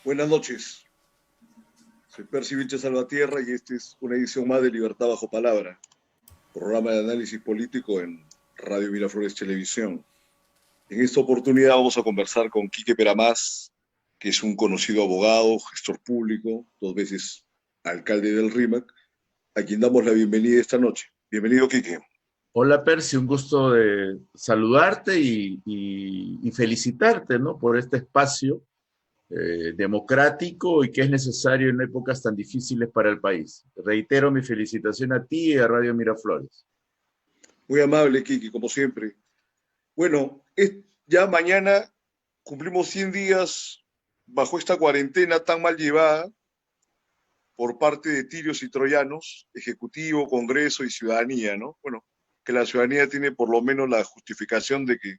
Buenas noches, soy Percy Vilches Salvatierra y esta es una edición más de Libertad Bajo Palabra, programa de análisis político en Radio Miraflores Televisión. En esta oportunidad vamos a conversar con Quique Peramás, que es un conocido abogado, gestor público, 2 veces alcalde del RIMAC, a quien damos la bienvenida esta noche. Bienvenido, Quique. Hola Percy, un gusto de saludarte y felicitarte, ¿no?, por este espacio democrático y que es necesario en épocas tan difíciles para el país. Reitero mi felicitación a ti y a Radio Miraflores. Muy amable, Quique, como siempre. Bueno, ya mañana cumplimos 100 días bajo esta cuarentena tan mal llevada por parte de tirios y troyanos, Ejecutivo, Congreso y ciudadanía, ¿no? Bueno, que la ciudadanía tiene por lo menos la justificación de que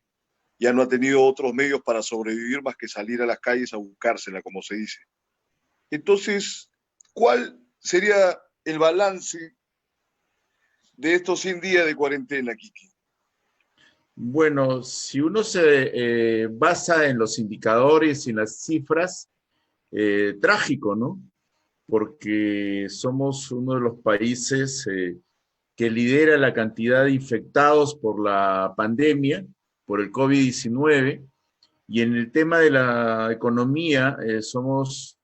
ya no ha tenido otros medios para sobrevivir más que salir a las calles a buscársela, como se dice. Entonces, ¿cuál sería el balance de estos 100 días de cuarentena, Kiki? Bueno, si uno se basa en los indicadores y en las cifras, trágico, ¿no? Porque somos uno de los países que lidera la cantidad de infectados por la pandemia, por el COVID-19, y en el tema de la economía somos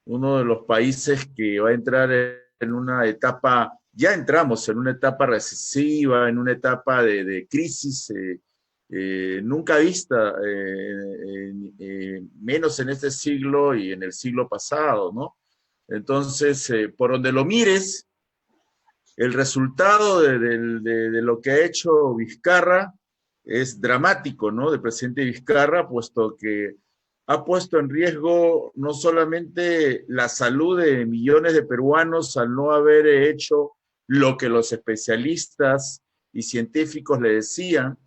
uno de los países que va a entrar en una etapa, ya entramos en una etapa recesiva, en una etapa de crisis nunca vista, menos en este siglo y en el siglo pasado, ¿no? Entonces, por donde lo mires, el resultado de lo que ha hecho Vizcarra es dramático, ¿no? Del presidente Vizcarra, puesto que ha puesto en riesgo no solamente la salud de millones de peruanos al no haber hecho lo que los especialistas y científicos le decían,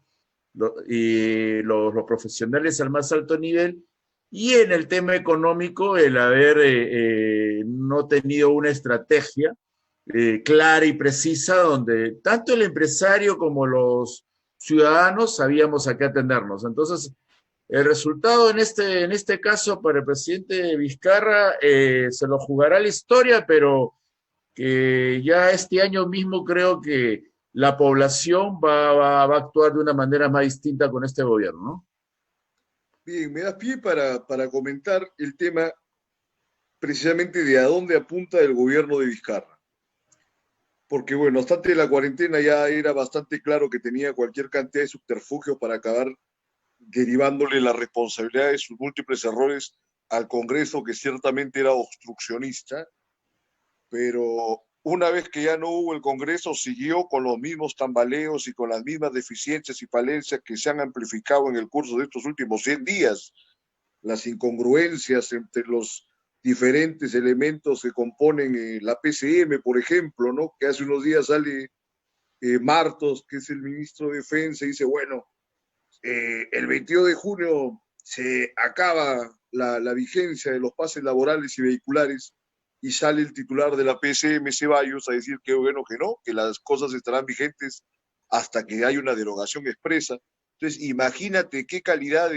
y los profesionales al más alto nivel, y en el tema económico el haber no tenido una estrategia clara y precisa donde tanto el empresario como los ciudadanos sabíamos a qué atendernos. Entonces, el resultado en este caso para el presidente Vizcarra se lo jugará la historia, pero que ya este año mismo creo que la población va a actuar de una manera más distinta con este gobierno, ¿no? Bien, me das pie para comentar el tema precisamente de a dónde apunta el gobierno de Vizcarra. Porque bueno, hasta la cuarentena ya era bastante claro que tenía cualquier cantidad de subterfugios para acabar derivándole la responsabilidad de sus múltiples errores al Congreso, que ciertamente era obstruccionista, pero una vez que ya no hubo el Congreso, siguió con los mismos tambaleos y con las mismas deficiencias y falencias que se han amplificado en el curso de estos últimos 100 días. Las incongruencias entre los diferentes elementos que componen la PCM, por ejemplo, ¿no? Que hace unos días sale Martos, que es el ministro de Defensa, y dice, bueno, el 22 de junio se acaba la vigencia de los pases laborales y vehiculares y sale el titular de la PCM, Ceballos, a decir que bueno, que no, que las cosas estarán vigentes hasta que haya una derogación expresa. Entonces, imagínate qué calidad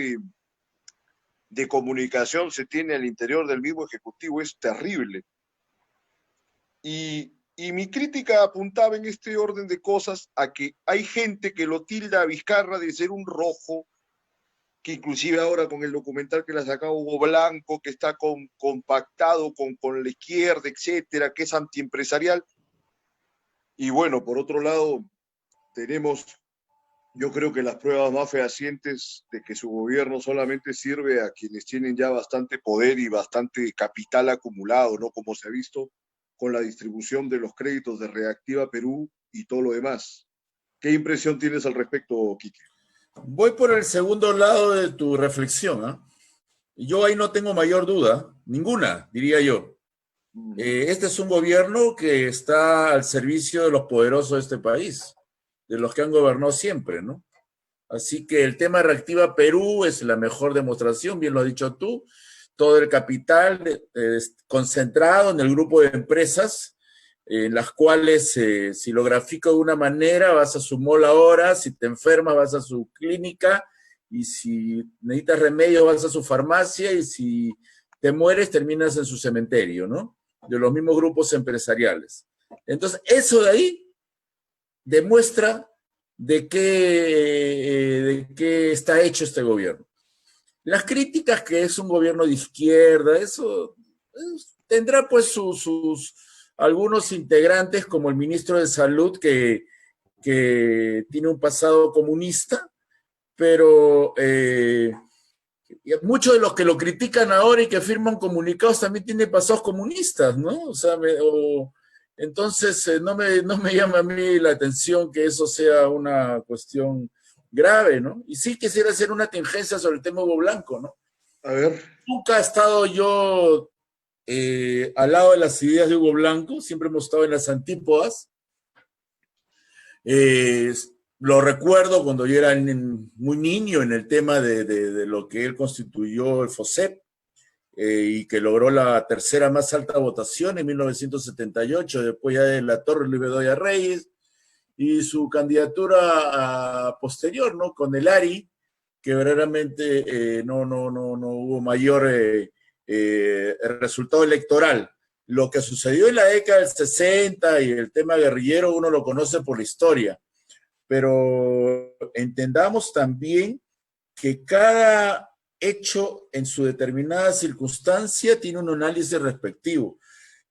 de comunicación se tiene al interior del mismo Ejecutivo, es terrible. Y mi crítica apuntaba en este orden de cosas a que hay gente que lo tilda a Vizcarra de ser un rojo, que inclusive ahora con el documental que le ha sacado Hugo Blanco, que está compactado con la izquierda, etcétera, que es antiempresarial. Y bueno, por otro lado, tenemos, yo creo que las pruebas más fehacientes de que su gobierno solamente sirve a quienes tienen ya bastante poder y bastante capital acumulado, ¿no? Como se ha visto con la distribución de los créditos de Reactiva Perú y todo lo demás. ¿Qué impresión tienes al respecto, Quique? Voy por el segundo lado de tu reflexión, ¿eh? Yo ahí no tengo mayor duda, ninguna, diría yo. Este es un gobierno que está al servicio de los poderosos de este país, de los que han gobernado siempre, ¿no? Así que el tema Reactiva Perú es la mejor demostración, bien lo has dicho tú, todo el capital concentrado en el grupo de empresas, en las cuales, si lo grafico de una manera, vas a su mall ahora, si te enfermas vas a su clínica, y si necesitas remedio vas a su farmacia, y si te mueres, terminas en su cementerio, ¿no? De los mismos grupos empresariales. Entonces, eso de ahí demuestra de qué está hecho este gobierno. Las críticas que es un gobierno de izquierda, eso tendrá pues algunos integrantes como el ministro de Salud que tiene un pasado comunista, pero muchos de los que lo critican ahora y que firman comunicados también tienen pasados comunistas, ¿no? O sea, entonces no me llama a mí la atención que eso sea una cuestión grave, ¿no? Y sí quisiera hacer una tingencia sobre el tema Hugo Blanco, ¿no? A ver. Nunca he estado yo al lado de las ideas de Hugo Blanco, siempre hemos estado en las antípodas. Lo recuerdo cuando yo era muy niño en el tema de lo que él constituyó el FOSEP y que logró la tercera más alta votación en 1978, después ya de la Torre Luis Bedoya Reyes, y su candidatura posterior, ¿no? Con el ARI, que verdaderamente no hubo mayor resultado electoral. Lo que sucedió en la década del 60 y el tema guerrillero uno lo conoce por la historia, pero entendamos también que cada hecho en su determinada circunstancia tiene un análisis respectivo.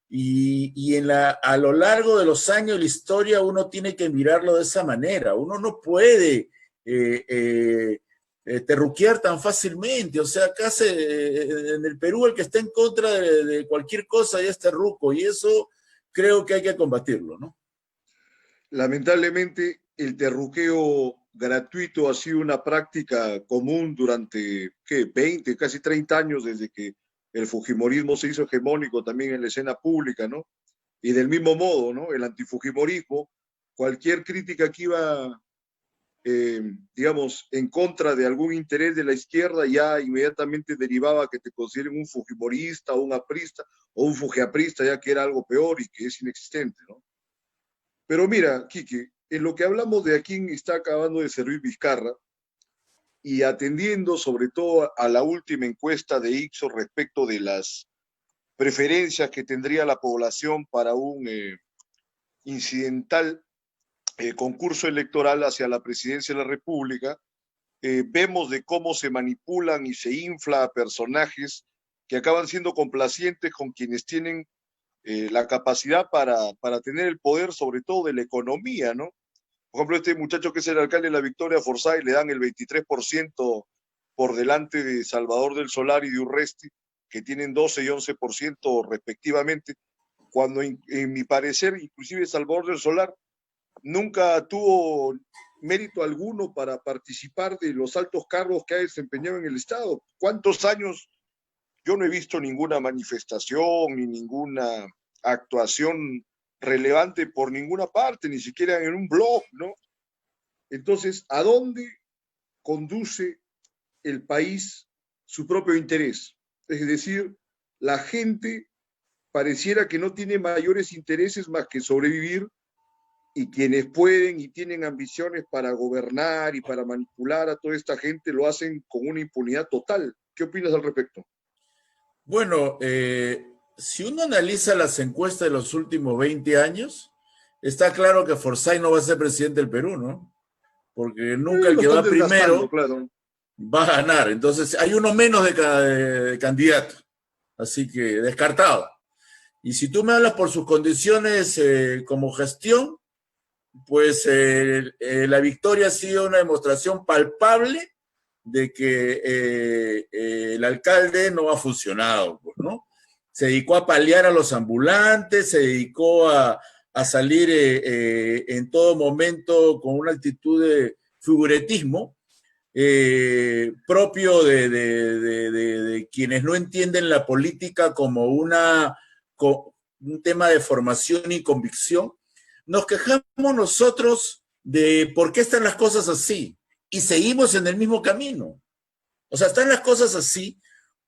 Y a lo largo de los años de la historia uno tiene que mirarlo de esa manera. Uno no puede terruquear tan fácilmente. O sea, acá en el Perú el que está en contra de cualquier cosa ya es terruco, y eso creo que hay que combatirlo, ¿no? Lamentablemente, el terruqueo gratuito ha sido una práctica común durante, ¿qué? 20, casi 30 años desde que el fujimorismo se hizo hegemónico también en la escena pública, ¿no? Y del mismo modo, ¿no? El antifujimorismo, cualquier crítica que iba, digamos, en contra de algún interés de la izquierda, ya inmediatamente derivaba que te consideren un fujimorista o un aprista o un fujiaprista, ya que era algo peor y que es inexistente, ¿no? Pero mira, Quique, en lo que hablamos de a quién está acabando de servir Vizcarra, y atendiendo sobre todo a la última encuesta de Ipsos respecto de las preferencias que tendría la población para un incidental concurso electoral hacia la presidencia de la República, vemos de cómo se manipulan y se infla a personajes que acaban siendo complacientes con quienes tienen la capacidad para tener el poder, sobre todo de la economía, ¿no? Por ejemplo, este muchacho que es el alcalde de la Victoria, Forsyth, le dan el 23% por delante de Salvador del Solar y de Urresti, que tienen 12 y 11% respectivamente, cuando en mi parecer, inclusive Salvador del Solar nunca tuvo mérito alguno para participar de los altos cargos que ha desempeñado en el Estado. ¿Cuántos años? Yo no he visto ninguna manifestación ni ninguna actuación relevante por ninguna parte, ni siquiera en un blog, ¿no? Entonces, ¿a dónde conduce el país su propio interés? Es decir, la gente pareciera que no tiene mayores intereses más que sobrevivir, y quienes pueden y tienen ambiciones para gobernar y para manipular a toda esta gente lo hacen con una impunidad total. ¿Qué opinas al respecto? Bueno, si uno analiza las encuestas de los últimos 20 años, está claro que Forsyth no va a ser presidente del Perú, ¿no? Porque nunca el Lo que están va desgastando, primero claro. va a ganar. Entonces, hay uno menos de candidato. Así que descartado. Y si tú me hablas por sus condiciones como gestión, pues la victoria ha sido una demostración palpable de que el alcalde no ha funcionado, pues, ¿no? Se dedicó a paliar a los ambulantes, se dedicó a salir en todo momento con una actitud de figuretismo propio de quienes no entienden la política como un tema de formación y convicción. Nos quejamos nosotros de por qué están las cosas así y seguimos en el mismo camino. O sea, están las cosas así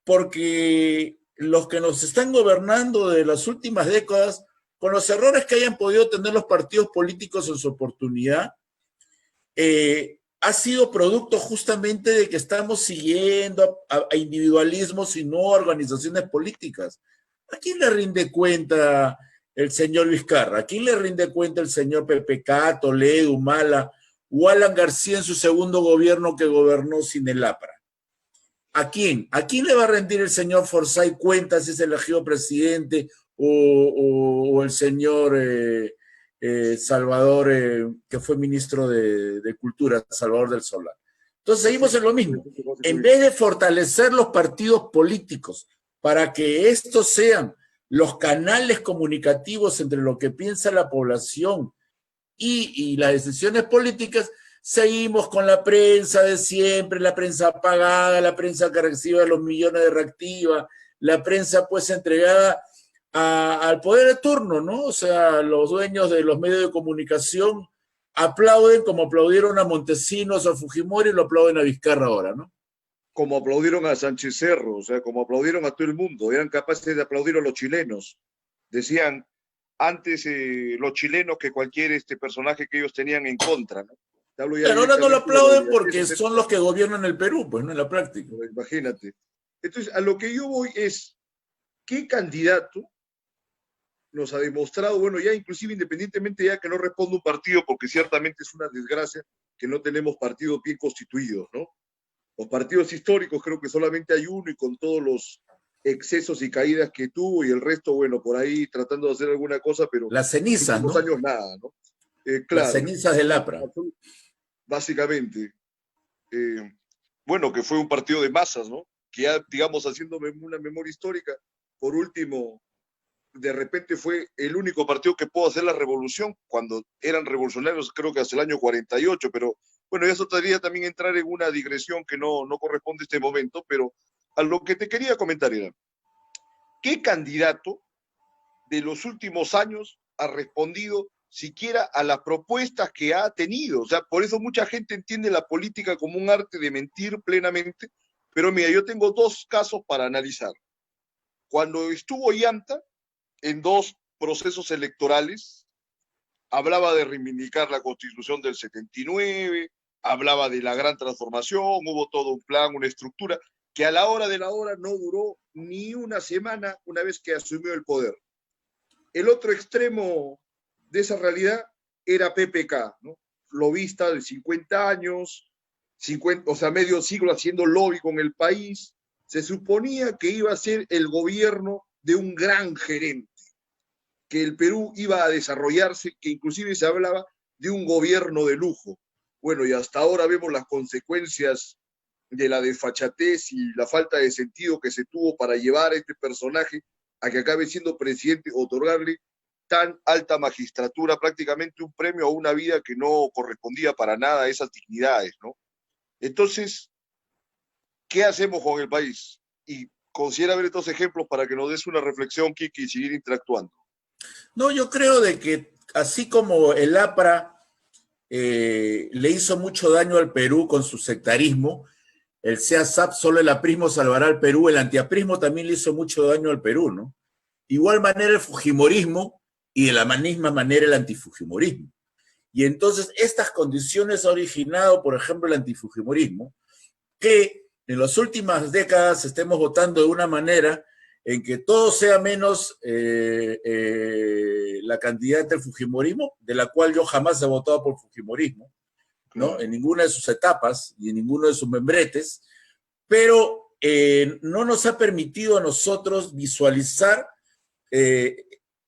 porque los que nos están gobernando de las últimas décadas, con los errores que hayan podido tener los partidos políticos en su oportunidad, ha sido producto justamente de que estamos siguiendo a individualismos y no a organizaciones políticas. ¿A quién le rinde cuenta el señor Vizcarra? ¿A quién le rinde cuenta el señor PPK, Toledo, Humala o Alan García en su segundo gobierno que gobernó sin el APRA? ¿A quién? ¿A quién le va a rendir el señor Forsyth cuenta si es elegido presidente o el señor Salvador, que fue ministro de Cultura, Salvador del Solar? Entonces seguimos en lo mismo. En vez de fortalecer los partidos políticos para que estos sean los canales comunicativos entre lo que piensa la población y las decisiones políticas, seguimos con la prensa de siempre, la prensa pagada, la prensa que recibe los millones de reactiva, la prensa pues entregada al poder de turno, ¿no? O sea, los dueños de los medios de comunicación aplauden como aplaudieron a Montesinos o a Fujimori y lo aplauden a Vizcarra ahora, ¿no? Como aplaudieron a Sánchez Cerro, o sea, como aplaudieron a todo el mundo, eran capaces de aplaudir a los chilenos. Decían antes los chilenos que cualquier personaje que ellos tenían en contra, ¿no? Pero ahora no lo aplauden porque son los que gobiernan el Perú, pues, ¿no? En la práctica. Imagínate. Entonces, a lo que yo voy es, ¿qué candidato nos ha demostrado, bueno, ya inclusive independientemente ya que no responda un partido, porque ciertamente es una desgracia que no tenemos partidos bien constituidos, ¿no? Los partidos históricos creo que solamente hay uno y con todos los excesos y caídas que tuvo y el resto, bueno, por ahí tratando de hacer alguna cosa, pero las cenizas, en los ¿no? Años nada, ¿no? Claro. Las cenizas del APRA. Básicamente. Bueno, que fue un partido de masas, ¿no? Que ya, digamos, haciéndome una memoria histórica, por último, de repente fue el único partido que pudo hacer la revolución, cuando eran revolucionarios, creo que hasta el año 48, pero bueno, eso podría también entrar en una digresión que no corresponde a este momento, pero a lo que te quería comentar era, ¿qué candidato de los últimos años ha respondido siquiera a las propuestas que ha tenido? O sea, por eso mucha gente entiende la política como un arte de mentir plenamente, pero mira, yo tengo dos casos para analizar. Cuando estuvo Yanta, en dos procesos electorales, hablaba de reivindicar la Constitución del 79, hablaba de la gran transformación, hubo todo un plan, una estructura, que a la hora de la hora no duró ni una semana una vez que asumió el poder. El otro extremo de esa realidad era PPK, ¿no? Lobista de 50 años, 50, o sea, medio siglo haciendo lobby con el país. Se suponía que iba a ser el gobierno de un gran gerente, que el Perú iba a desarrollarse, que inclusive se hablaba de un gobierno de lujo. Bueno, y hasta ahora vemos las consecuencias de la desfachatez y la falta de sentido que se tuvo para llevar a este personaje a que acabe siendo presidente, otorgarle tan alta magistratura, prácticamente un premio a una vida que no correspondía para nada a esas dignidades, ¿no? Entonces, ¿qué hacemos con el país? Y considera ver estos ejemplos para que nos des una reflexión, Kiki, y seguir interactuando. No, yo creo de que así como el APRA le hizo mucho daño al Perú con su sectarismo, el CEASAP, solo el aprismo salvará al Perú, el antiaprismo también le hizo mucho daño al Perú, ¿no? Igual manera el fujimorismo y de la misma manera el antifujimorismo. Y entonces estas condiciones han originado, por ejemplo, el antifujimorismo, que en las últimas décadas estemos votando de una manera en que todo sea menos la candidata del fujimorismo, de la cual yo jamás he votado por fujimorismo, ¿no? Claro. En ninguna de sus etapas y en ninguno de sus membretes, pero no nos ha permitido a nosotros visualizar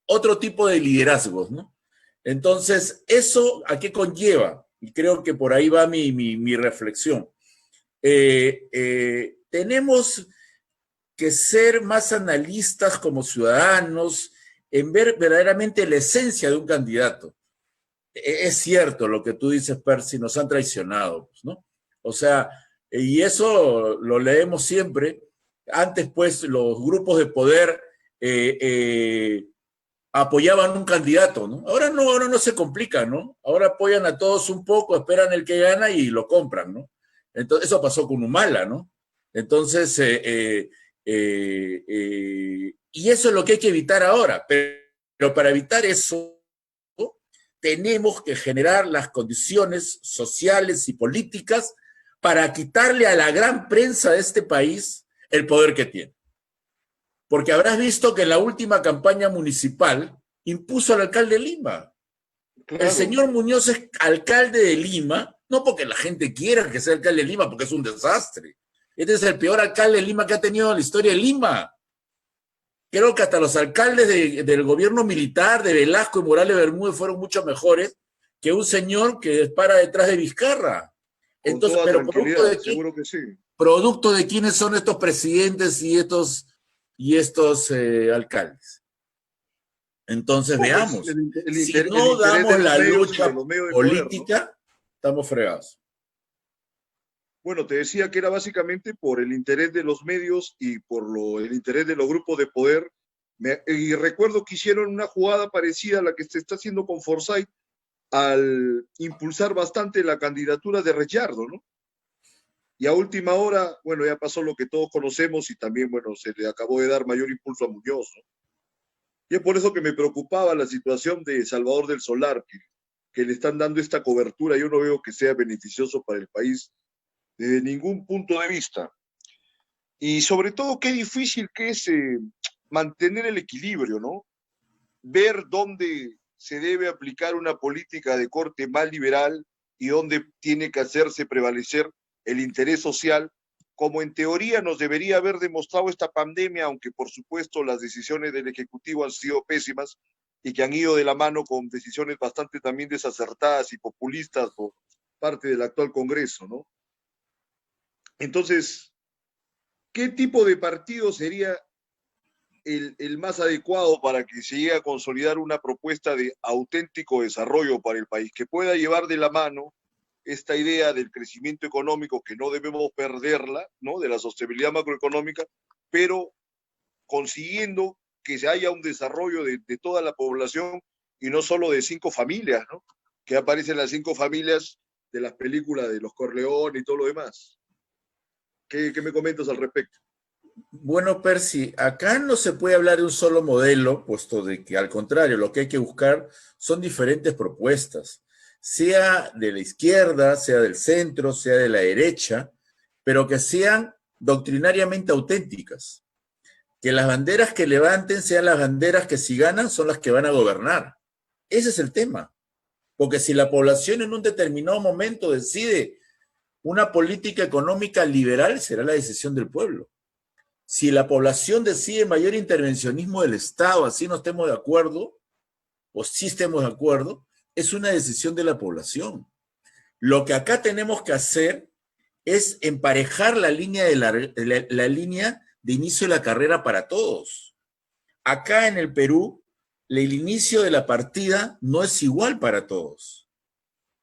otro tipo de liderazgos, ¿no? Entonces, ¿eso a qué conlleva? Y creo que por ahí va mi reflexión. Tenemos que ser más analistas como ciudadanos en ver verdaderamente la esencia de un candidato. Es cierto lo que tú dices, Percy, nos han traicionado, ¿no? O sea, y eso lo leemos siempre. Antes, pues, los grupos de poder apoyaban un candidato, ¿no? Ahora no se complica, ¿no? Ahora apoyan a todos un poco, esperan el que gana y lo compran, ¿no? Entonces, eso pasó con Humala, ¿no? Entonces, y eso es lo que hay que evitar ahora. Pero para evitar eso, tenemos que generar las condiciones sociales y políticas para quitarle a la gran prensa de este país el poder que tiene. Porque habrás visto que en la última campaña municipal impuso al alcalde de Lima. Claro. El señor Muñoz es alcalde de Lima, no porque la gente quiera que sea alcalde de Lima, porque es un desastre. Este es el peor alcalde de Lima que ha tenido la historia de Lima. Creo que hasta los alcaldes del gobierno militar de Velasco y Morales Bermúdez fueron mucho mejores que un señor que dispara detrás de Vizcarra. Con Entonces, toda pero tranquilidad, seguro que sí. ¿producto de quiénes son estos presidentes y estos alcaldes? Entonces, No, pues, veamos, si no damos la lucha política, ¿no? Estamos fregados. Bueno, te decía que era básicamente por el interés de los medios y por el interés de los grupos de poder. Y recuerdo que hicieron una jugada parecida a la que se está haciendo con Forsyth al impulsar bastante la candidatura de Ricciardo, ¿no? Y a última hora, bueno, ya pasó lo que todos conocemos y también, bueno, se le acabó de dar mayor impulso a Muñoz, ¿no? Y es por eso que me preocupaba la situación de Salvador del Solar, que le están dando esta cobertura. Yo no veo que sea beneficioso para el país desde ningún punto de vista. Y sobre todo, qué difícil que es mantener el equilibrio, ¿no? Ver dónde se debe aplicar una política de corte más liberal y dónde tiene que hacerse prevalecer el interés social, como en teoría nos debería haber demostrado esta pandemia, aunque por supuesto las decisiones del Ejecutivo han sido pésimas y que han ido de la mano con decisiones bastante también desacertadas y populistas por parte del actual Congreso, ¿no? Entonces, ¿qué tipo de partido sería el más adecuado para que se llegue a consolidar una propuesta de auténtico desarrollo para el país, que pueda llevar de la mano esta idea del crecimiento económico, que no debemos perderla, ¿no? De la sostenibilidad macroeconómica, pero consiguiendo que se haya un desarrollo de toda la población y no solo de 5 familias, ¿no? Que aparecen las 5 familias de las películas de los Corleone y todo lo demás. ¿Qué me comentas al respecto? Bueno, Percy, acá no se puede hablar de un solo modelo, puesto de que al contrario, lo que hay que buscar son diferentes propuestas, sea de la izquierda, sea del centro, sea de la derecha, pero que sean doctrinariamente auténticas. Que las banderas que levanten sean las banderas que si ganan son las que van a gobernar. Ese es el tema. Porque si la población en un determinado momento decide una política económica liberal, será la decisión del pueblo. Si la población decide mayor intervencionismo del Estado, así no estemos de acuerdo, o sí estemos de acuerdo, es una decisión de la población. Lo que acá tenemos que hacer es emparejar la línea la línea de inicio de la carrera para todos. Acá en el Perú, el inicio de la partida no es igual para todos.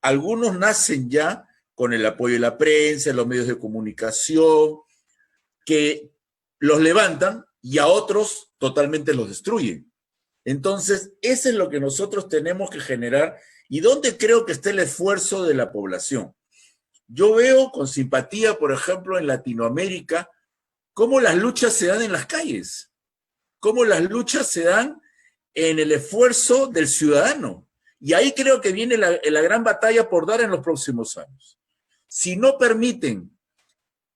Algunos nacen ya con el apoyo de la prensa, de los medios de comunicación, que los levantan y a otros totalmente los destruyen. Entonces, eso es lo que nosotros tenemos que generar y dónde creo que está el esfuerzo de la población. Yo veo con simpatía, por ejemplo, en Latinoamérica, cómo las luchas se dan en las calles, cómo las luchas se dan en el esfuerzo del ciudadano. Y ahí creo que viene la gran batalla por dar en los próximos años. Si no permiten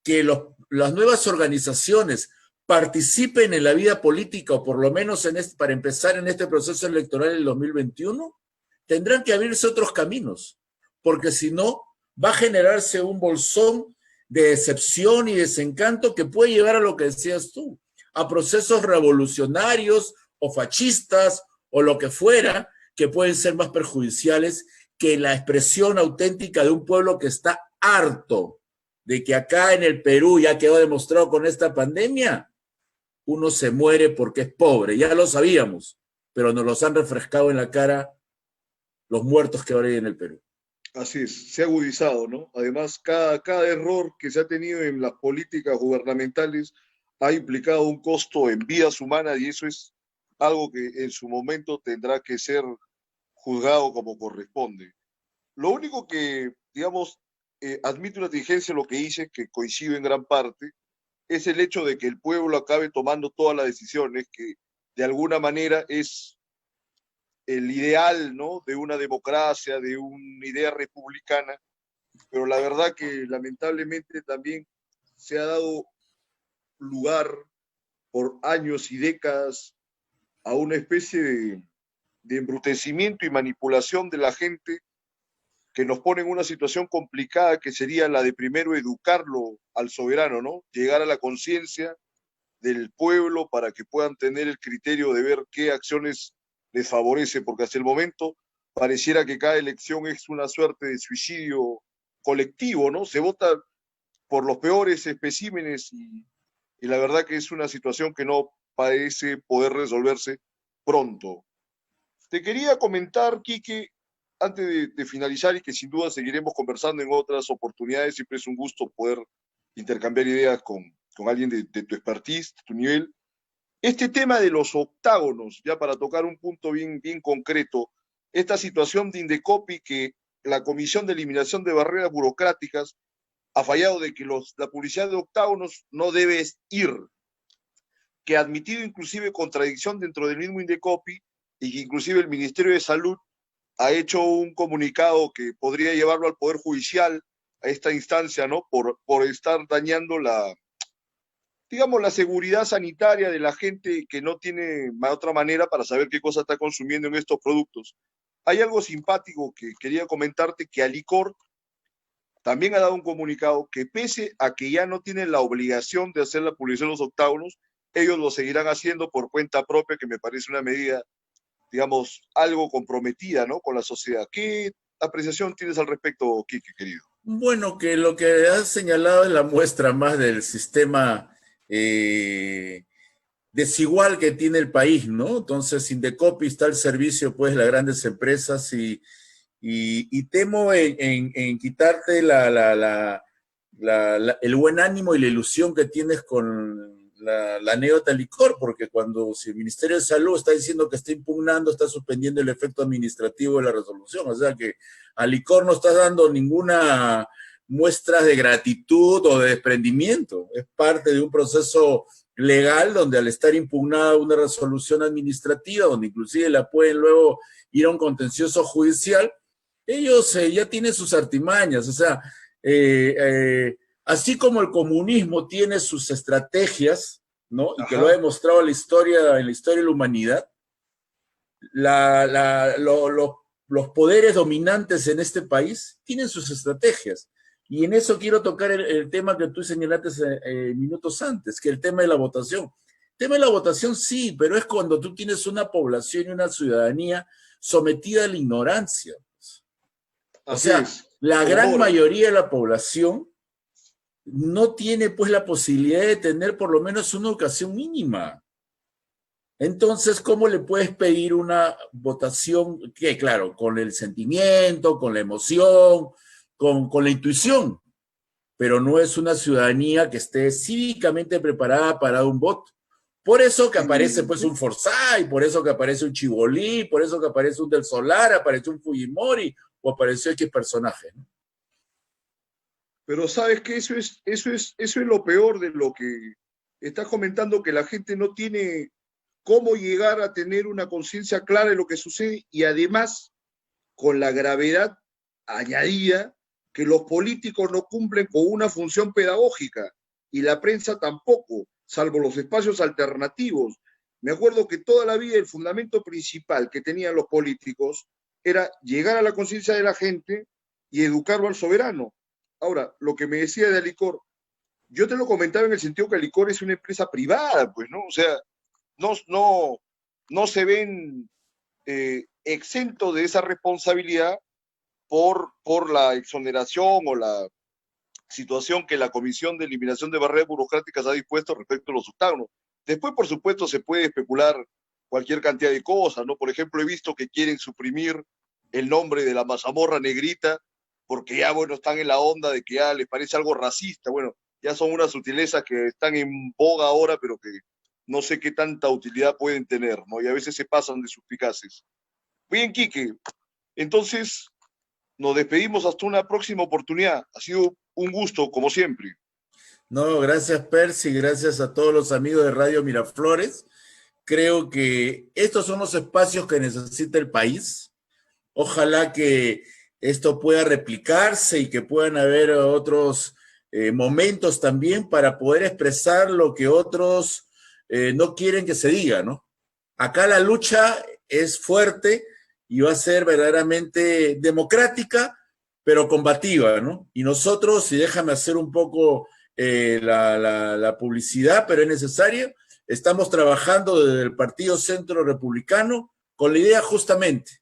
que las nuevas organizaciones participen en la vida política, o por lo menos para empezar en este proceso electoral del 2021, tendrán que abrirse otros caminos, porque si no, va a generarse un bolsón de decepción y desencanto que puede llevar a lo que decías tú, a procesos revolucionarios o fascistas o lo que fuera, que pueden ser más perjudiciales que la expresión auténtica de un pueblo que está harto de que acá en el Perú, ya quedó demostrado con esta pandemia, uno se muere porque es pobre, ya lo sabíamos, pero nos los han refrescado en la cara los muertos que ahora hay en el Perú. Así es, se ha agudizado, ¿no? Además, cada error que se ha tenido en las políticas gubernamentales ha implicado un costo en vidas humanas y eso es algo que en su momento tendrá que ser juzgado como corresponde. Lo único que, digamos, admite una diligencia lo que hice, que coincido en gran parte, es el hecho de que el pueblo acabe tomando todas las decisiones, que de alguna manera es el ideal, ¿no?, de una democracia, de una idea republicana, pero la verdad que lamentablemente también se ha dado lugar por años y décadas a una especie de embrutecimiento y manipulación de la gente que nos pone en una situación complicada que sería la de primero educarlo al soberano, ¿no? Llegar a la conciencia del pueblo para que puedan tener el criterio de ver qué acciones les favorece, porque hasta el momento pareciera que cada elección es una suerte de suicidio colectivo, ¿no? Se vota por los peores especímenes y la verdad que es una situación que no parece poder resolverse pronto. Te quería comentar, Quique, antes de finalizar y que sin duda seguiremos conversando en otras oportunidades, siempre es un gusto poder intercambiar ideas con alguien de tu expertise, de tu nivel. Este tema de los octágonos, ya para tocar un punto bien concreto, esta situación de Indecopi que la Comisión de Eliminación de Barreras Burocráticas ha fallado de que la publicidad de octágonos no debe ir, que ha admitido inclusive contradicción dentro del mismo Indecopi y que inclusive el Ministerio de Salud ha hecho un comunicado que podría llevarlo al Poder Judicial, a esta instancia, ¿no? Por estar dañando digamos, la seguridad sanitaria de la gente que no tiene otra manera para saber qué cosa está consumiendo en estos productos. Hay algo simpático que quería comentarte, que Alicor también ha dado un comunicado que pese a que ya no tienen la obligación de hacer la publicidad de los octágonos, ellos lo seguirán haciendo por cuenta propia, que me parece una medida, digamos, algo comprometida, ¿no?, con la sociedad. ¿Qué apreciación tienes al respecto, Kike, querido? Bueno, que lo que has señalado es la muestra más del sistema desigual que tiene el país, ¿no? Entonces, Indecopi está al servicio, pues, de las grandes empresas y temo en quitarte el buen ánimo y la ilusión que tienes con la anécdota licor, porque cuando si el Ministerio de Salud está diciendo que está impugnando, está suspendiendo el efecto administrativo de la resolución, o sea que a licor no está dando ninguna muestra de gratitud o de desprendimiento, es parte de un proceso legal donde al estar impugnada una resolución administrativa, donde inclusive la pueden luego ir a un contencioso judicial, ellos ya tienen sus artimañas, o sea, así como el comunismo tiene sus estrategias, ¿no? Y que lo ha demostrado en la historia de la humanidad, los poderes dominantes en este país tienen sus estrategias. Y en eso quiero tocar el tema que tú señalaste minutos antes, que el tema de la votación. El tema de la votación sí, pero es cuando tú tienes una población y una ciudadanía sometida a la ignorancia. O sea, la gran mayoría de la población no tiene pues la posibilidad de tener por lo menos una educación mínima. Entonces, ¿cómo le puedes pedir una votación que, claro, con el sentimiento, con la emoción, con la intuición, pero no es una ciudadanía que esté cívicamente preparada para dar un voto? Por eso que aparece pues un Forsyth, por eso que aparece un Chibolí, por eso que aparece un Del Solar, apareció un Fujimori o apareció X personaje, ¿no? Pero sabes que eso es lo peor de lo que estás comentando, que la gente no tiene cómo llegar a tener una conciencia clara de lo que sucede y además con la gravedad añadida que los políticos no cumplen con una función pedagógica y la prensa tampoco, salvo los espacios alternativos. Me acuerdo que toda la vida el fundamento principal que tenían los políticos era llegar a la conciencia de la gente y educarlo al soberano. Ahora, lo que me decía de Alicor, yo te lo comentaba en el sentido que Alicor es una empresa privada, pues, ¿no? O sea, no se ven exentos de esa responsabilidad por la exoneración o la situación que la Comisión de Eliminación de Barreras Burocráticas ha dispuesto respecto a los octágonos. Después, por supuesto, se puede especular cualquier cantidad de cosas, ¿no? Por ejemplo, he visto que quieren suprimir el nombre de la mazamorra negrita porque ya, bueno, están en la onda de que ya les parece algo racista. Bueno, ya son unas sutilezas que están en boga ahora, pero que no sé qué tanta utilidad pueden tener, ¿no? Y a veces se pasan de suspicaces. Bien, Quique, entonces nos despedimos hasta una próxima oportunidad. Ha sido un gusto, como siempre. No, gracias Percy, gracias a todos los amigos de Radio Miraflores. Creo que estos son los espacios que necesita el país. Ojalá que esto pueda replicarse y que puedan haber otros momentos también para poder expresar lo que otros no quieren que se diga, ¿no? Acá la lucha es fuerte y va a ser verdaderamente democrática, pero combativa, ¿no? Y nosotros, y déjame hacer un poco la publicidad, pero es necesario, estamos trabajando desde el Partido Centro Republicano con la idea justamente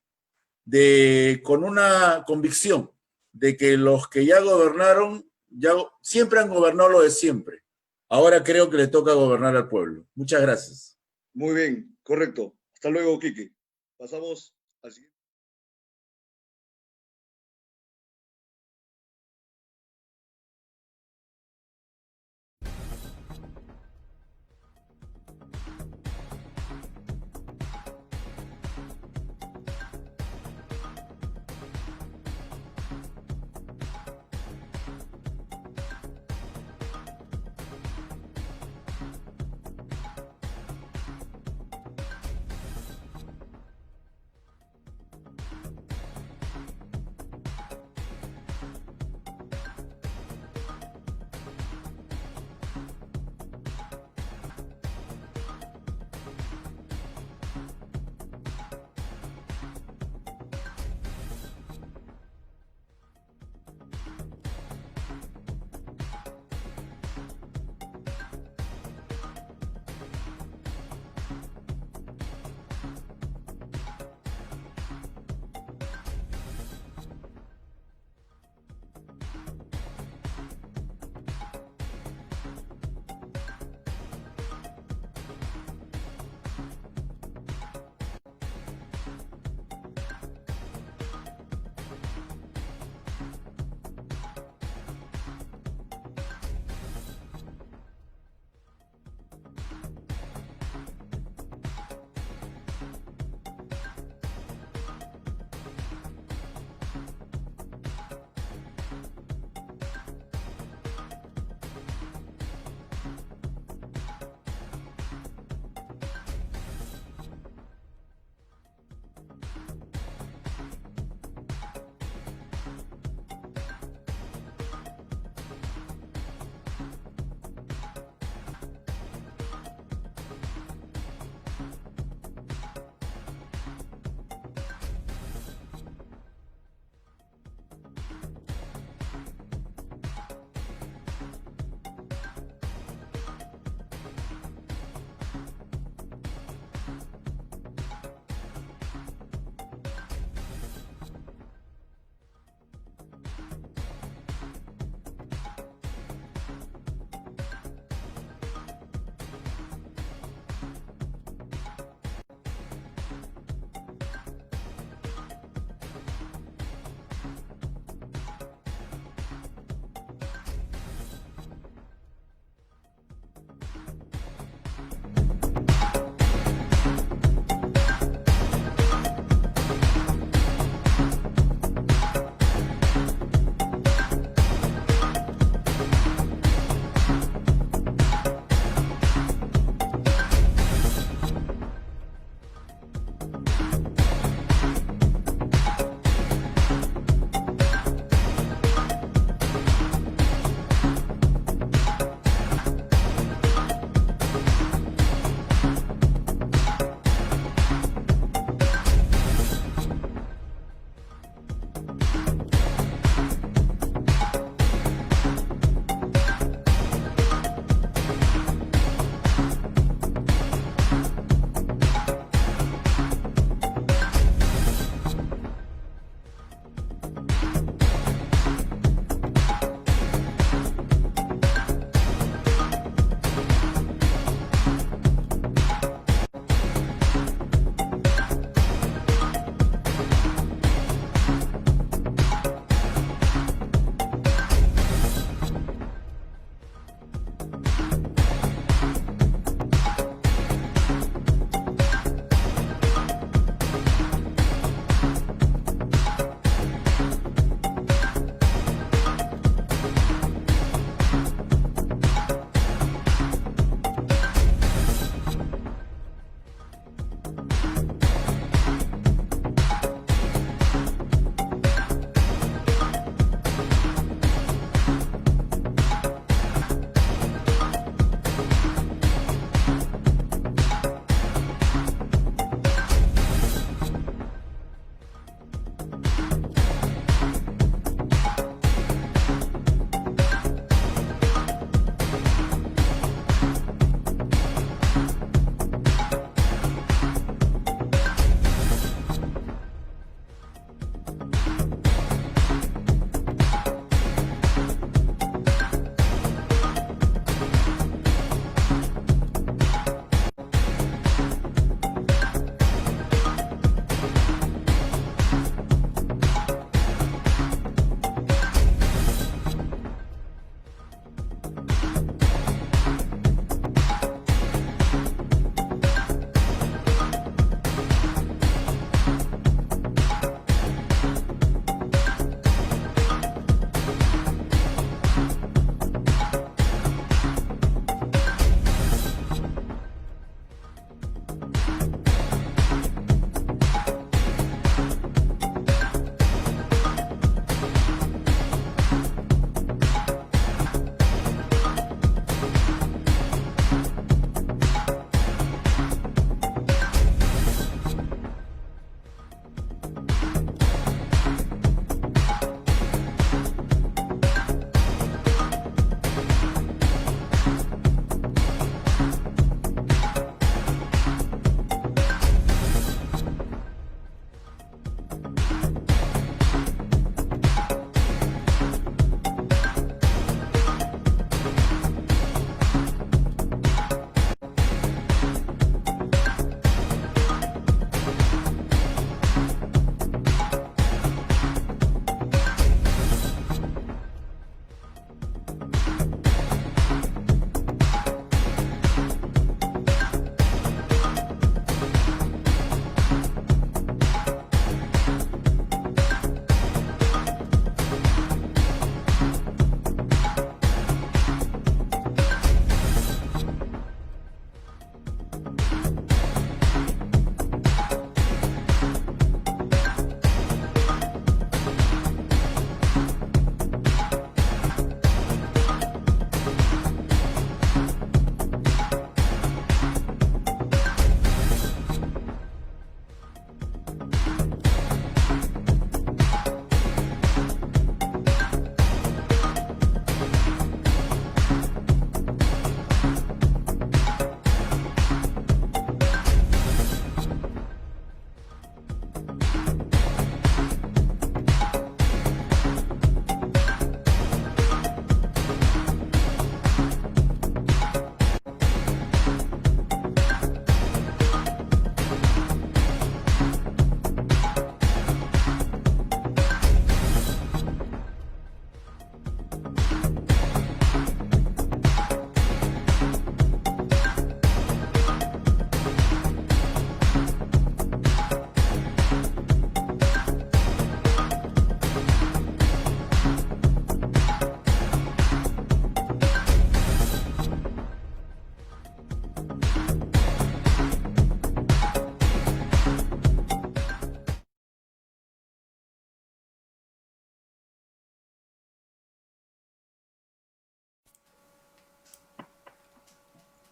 con una convicción de que los que ya gobernaron, ya siempre han gobernado lo de siempre. Ahora creo que le toca gobernar al pueblo. Muchas gracias. Muy bien, correcto. Hasta luego, Quique. Pasamos al siguiente.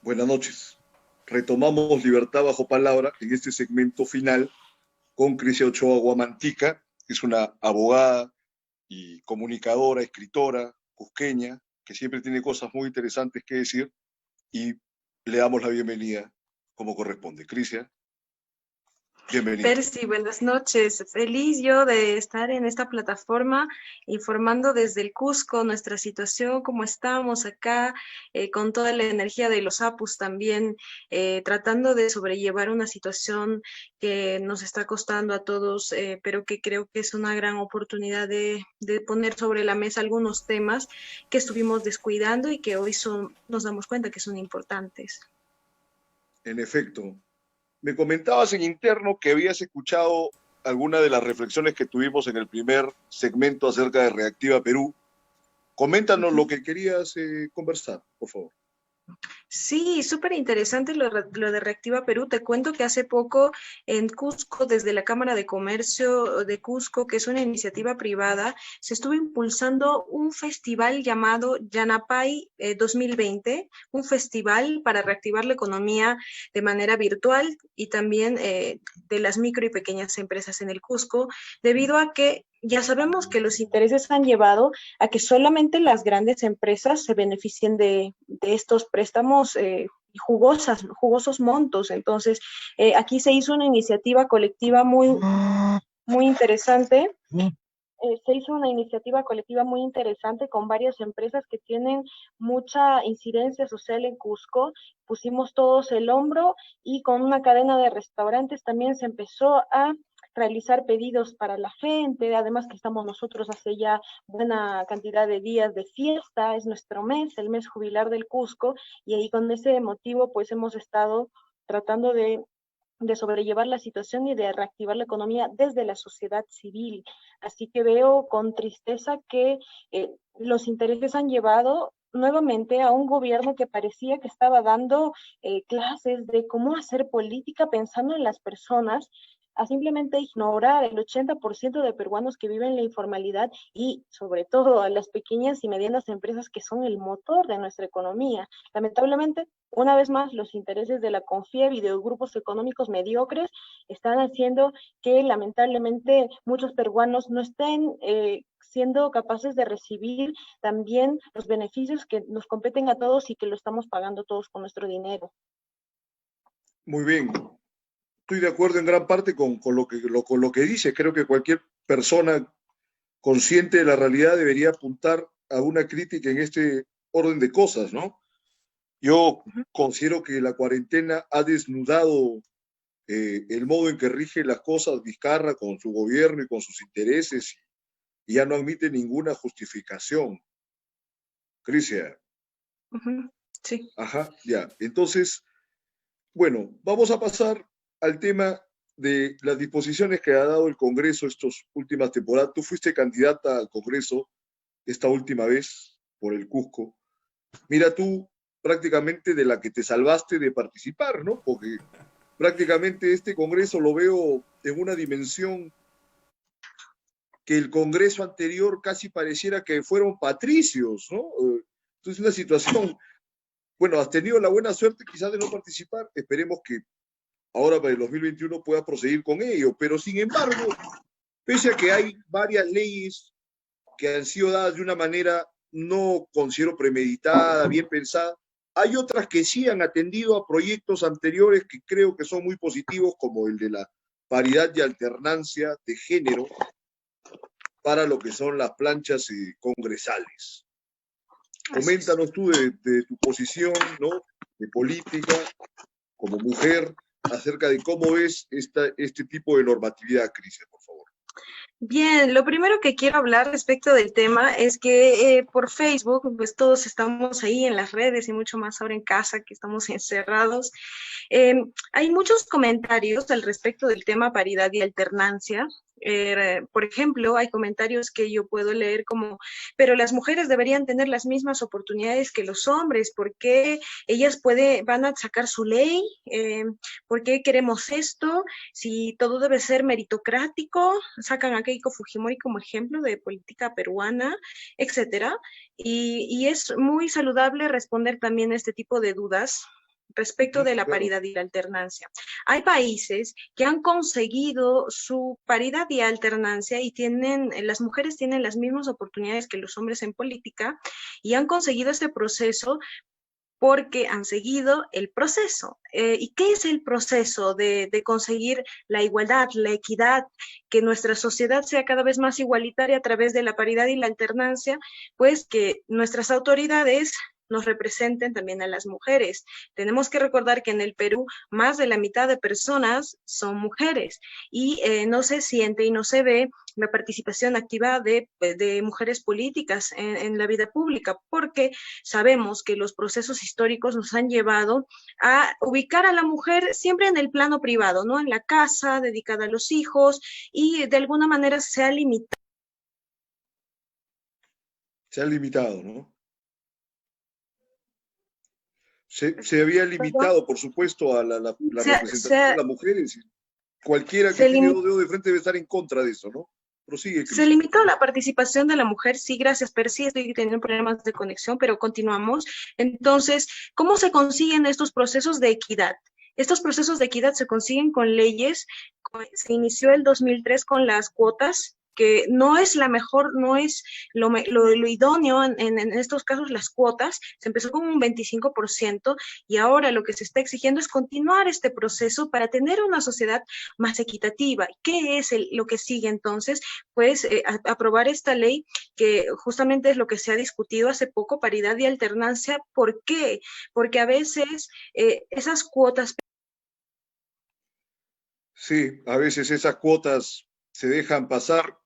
Buenas noches. Retomamos Libertad bajo palabra en este segmento final con Crisia Ochoa Guamantica, que es una abogada y comunicadora, escritora, cusqueña, que siempre tiene cosas muy interesantes que decir, y le damos la bienvenida como corresponde. Crisia, bienvenida. Percy, buenas noches. Feliz yo de estar en esta plataforma informando desde el Cusco nuestra situación, cómo estamos acá, con toda la energía de los APUs también, tratando de sobrellevar una situación que nos está costando a todos, pero que creo que es una gran oportunidad de poner sobre la mesa algunos temas que estuvimos descuidando y que hoy nos damos cuenta que son importantes. En efecto, me comentabas en interno que habías escuchado alguna de las reflexiones que tuvimos en el primer segmento acerca de Reactiva Perú. Coméntanos lo que querías conversar, por favor. Sí, súper interesante lo de Reactiva Perú. Te cuento que hace poco en Cusco, desde la Cámara de Comercio de Cusco, que es una iniciativa privada, se estuvo impulsando un festival llamado Yanapay 2020, un festival para reactivar la economía de manera virtual y también de las micro y pequeñas empresas en el Cusco, debido a que ya sabemos que los intereses han llevado a que solamente las grandes empresas se beneficien de estos préstamos jugosos montos. Entonces, aquí se hizo una iniciativa colectiva muy interesante. Se hizo una iniciativa colectiva muy interesante con varias empresas que tienen mucha incidencia social en Cusco. Pusimos todos el hombro y con una cadena de restaurantes también se empezó a realizar pedidos para la gente, además que estamos nosotros hace ya buena cantidad de días de fiesta, es nuestro mes, el mes jubilar del Cusco, y ahí con ese motivo pues hemos estado tratando de sobrellevar la situación y de reactivar la economía desde la sociedad civil. Así que veo con tristeza que los intereses han llevado nuevamente a un gobierno que parecía que estaba dando clases de cómo hacer política pensando en las personas, a simplemente ignorar el 80% de peruanos que viven la informalidad y sobre todo a las pequeñas y medianas empresas que son el motor de nuestra economía. Lamentablemente, una vez más, los intereses de la CONFIEB y de grupos económicos mediocres están haciendo que lamentablemente muchos peruanos no estén siendo capaces de recibir también los beneficios que nos competen a todos y que lo estamos pagando todos con nuestro dinero. Muy bien. Estoy de acuerdo en gran parte con lo que dice. Creo que cualquier persona consciente de la realidad debería apuntar a una crítica en este orden de cosas, ¿no? Yo considero que la cuarentena ha desnudado el modo en que rige las cosas Vizcarra con su gobierno y con sus intereses y ya no admite ninguna justificación. Crisia. Sí. Ajá, ya. Entonces, bueno, vamos a pasar al tema de las disposiciones que ha dado el Congreso estas últimas temporadas. Tú fuiste candidata al Congreso esta última vez por el Cusco. Mira tú prácticamente de la que te salvaste de participar, ¿no? Porque prácticamente este Congreso lo veo en una dimensión que el Congreso anterior casi pareciera que fueron patricios, ¿no? Entonces una situación, bueno, has tenido la buena suerte quizás de no participar, esperemos que ahora para el 2021 pueda proseguir con ello, pero sin embargo, pese a que hay varias leyes que han sido dadas de una manera no considero premeditada, bien pensada, hay otras que sí han atendido a proyectos anteriores que creo que son muy positivos, como el de la paridad y alternancia de género para lo que son las planchas congresales. Coméntanos tú de tu posición, ¿no?, de política, como mujer, acerca de cómo ves este tipo de normatividad, Crisia, por favor. Bien, lo primero que quiero hablar respecto del tema es que por Facebook, pues todos estamos ahí en las redes y mucho más ahora en casa, que estamos encerrados. Hay muchos comentarios al respecto del tema paridad y alternancia. Por ejemplo, hay comentarios que yo puedo leer como, pero las mujeres deberían tener las mismas oportunidades que los hombres, ¿por qué ellas van a sacar su ley? ¿Por qué queremos esto? Si todo debe ser meritocrático, sacan a Keiko Fujimori como ejemplo de política peruana, etcétera. Y es muy saludable responder también este tipo de dudas, respecto de la Claro. paridad y la alternancia. Hay países que han conseguido su paridad y alternancia y las mujeres tienen las mismas oportunidades que los hombres en política y han conseguido este proceso porque han seguido el proceso. ¿Y qué es el proceso de conseguir la igualdad, la equidad, que nuestra sociedad sea cada vez más igualitaria a través de la paridad y la alternancia? Pues que nuestras autoridades nos representen también a las mujeres. Tenemos que recordar que en el Perú más de la mitad de personas son mujeres y no se siente y no se ve la participación activa de mujeres políticas en la vida pública, porque sabemos que los procesos históricos nos han llevado a ubicar a la mujer siempre en el plano privado, ¿no? En la casa, dedicada a los hijos, y de alguna manera se ha limitado. Se ha limitado, ¿no? Se había limitado, por supuesto, a la representación de las mujeres. Cualquiera que tiene dos dedos de frente debe estar en contra de eso, ¿no? Prosigue, Cris. Se limitó la participación de la mujer, sí, gracias, Percy, estoy teniendo problemas de conexión, pero continuamos. Entonces, ¿cómo se consiguen estos procesos de equidad? Estos procesos de equidad se consiguen con leyes. Se inició el 2003 con las cuotas, que no es la mejor, no es lo idóneo en estos casos, las cuotas. Se empezó con un 25% y ahora lo que se está exigiendo es continuar este proceso para tener una sociedad más equitativa. ¿Qué es lo que sigue entonces? Pues aprobar esta ley que justamente es lo que se ha discutido hace poco, paridad y alternancia. ¿Por qué? Porque a veces esas cuotas... Sí, a veces esas cuotas se dejan pasar,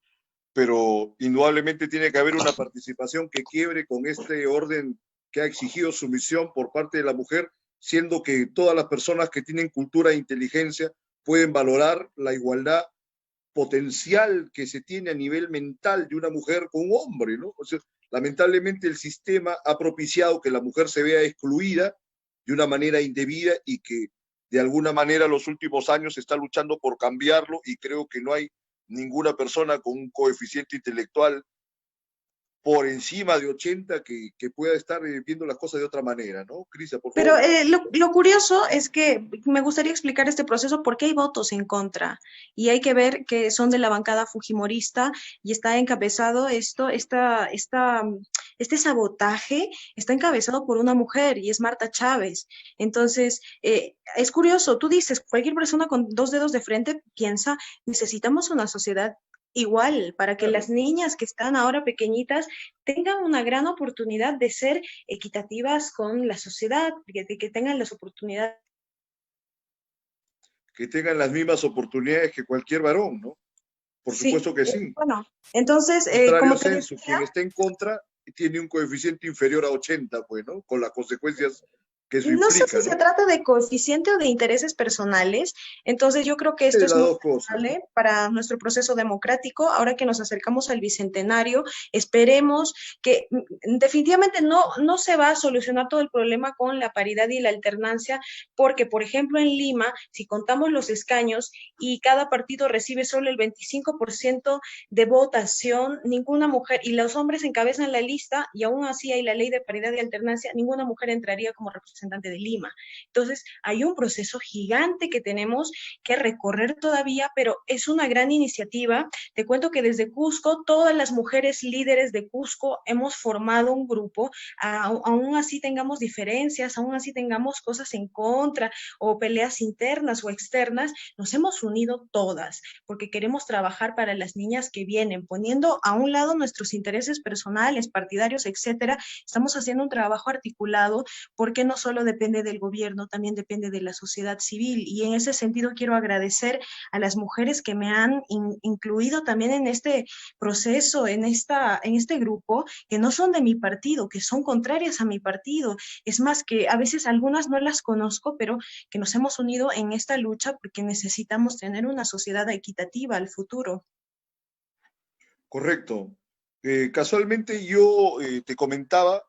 pero indudablemente tiene que haber una participación que quiebre con este orden que ha exigido sumisión por parte de la mujer, siendo que todas las personas que tienen cultura e inteligencia pueden valorar la igualdad potencial que se tiene a nivel mental de una mujer con un hombre, ¿no? O sea, lamentablemente el sistema ha propiciado que la mujer se vea excluida de una manera indebida y que de alguna manera los últimos años se está luchando por cambiarlo y creo que no hay ninguna persona con un coeficiente intelectual por encima de 80 que pueda estar viendo las cosas de otra manera, ¿no? Crisia, por favor. Pero lo curioso es que me gustaría explicar este proceso porque hay votos en contra y hay que ver que son de la bancada fujimorista y está encabezado este sabotaje está encabezado por una mujer y es Marta Chávez. Entonces, es curioso, tú dices, cualquier persona con dos dedos de frente piensa, necesitamos una sociedad igual para que las niñas que están ahora pequeñitas tengan una gran oportunidad de ser equitativas con la sociedad, que tengan las oportunidades. Que tengan las mismas oportunidades que cualquier varón, ¿no? Por supuesto que sí. Bueno, entonces, como te decía, quien está en contra tiene un coeficiente inferior a 80, pues, ¿no? Con las consecuencias que eso implica, no sé si se trata de coeficiente o de intereses personales, entonces yo creo que esto es muy importante para nuestro proceso democrático. Ahora que nos acercamos al bicentenario, esperemos que definitivamente no se va a solucionar todo el problema con la paridad y la alternancia, porque, por ejemplo, en Lima, si contamos los escaños y cada partido recibe solo el 25% de votación, ninguna mujer, y los hombres encabezan la lista, y aún así hay la ley de paridad y alternancia, ninguna mujer entraría como representante de Lima. Entonces, hay un proceso gigante que tenemos que recorrer todavía, pero es una gran iniciativa. Te cuento que desde Cusco, todas las mujeres líderes de Cusco hemos formado un grupo, aún así tengamos diferencias, aún así tengamos cosas en contra o peleas internas o externas, nos hemos unido todas, porque queremos trabajar para las niñas que vienen, poniendo a un lado nuestros intereses personales, partidarios, etcétera. Estamos haciendo un trabajo articulado, porque no solo depende del gobierno, también depende de la sociedad civil. Y en ese sentido quiero agradecer a las mujeres que me han incluido también en este proceso, en este grupo, que no son de mi partido, que son contrarias a mi partido. Es más, que a veces algunas no las conozco, pero que nos hemos unido en esta lucha porque necesitamos tener una sociedad equitativa al futuro. Correcto. Casualmente yo te comentaba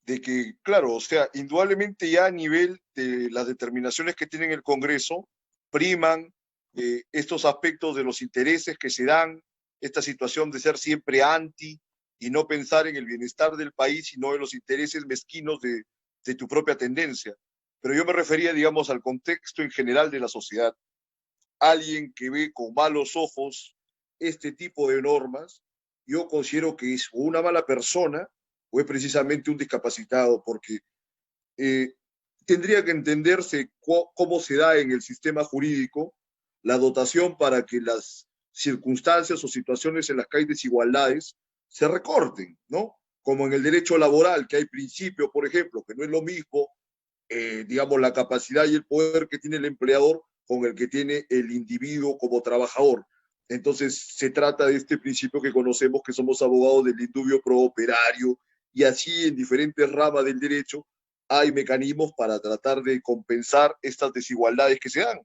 de que, claro, o sea, indudablemente ya a nivel de las determinaciones que tiene el Congreso, priman estos aspectos de los intereses que se dan, esta situación de ser siempre anti y no pensar en el bienestar del país, sino en los intereses mezquinos de tu propia tendencia. pero yo me refería, digamos, al contexto en general de la sociedad. Alguien que ve con malos ojos este tipo de normas, yo considero que es una mala persona o es precisamente un discapacitado, porque eh, tendría que entenderse cómo se da en el sistema jurídico la dotación para que las circunstancias o situaciones en las que hay desigualdades se recorten, ¿no? Como en el derecho laboral, que hay principios, por ejemplo, que no es lo mismo, digamos, la capacidad y el poder que tiene el empleador con el que tiene el individuo como trabajador. Entonces, se trata de este principio que conocemos, que somos abogados del indubio pro operario, y así en diferentes ramas del derecho hay mecanismos para tratar de compensar estas desigualdades que se dan.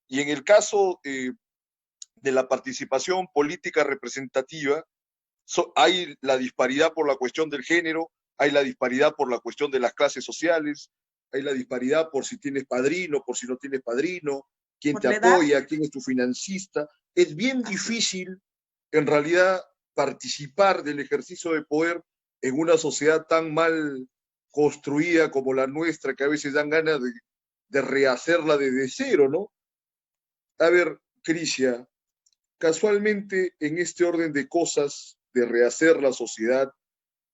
Y en el caso de la participación política representativa, hay la disparidad por la cuestión del género, hay la disparidad por la cuestión de las clases sociales, hay la disparidad por si tienes padrino, por si no tienes padrino, quién por te la edad. apoya, quién es tu financista. Es bien difícil, en realidad, participar del ejercicio de poder en una sociedad tan mal construida como la nuestra, que a veces dan ganas de rehacerla desde cero, ¿no? A ver, Crisia, casualmente en este orden de cosas, de rehacer la sociedad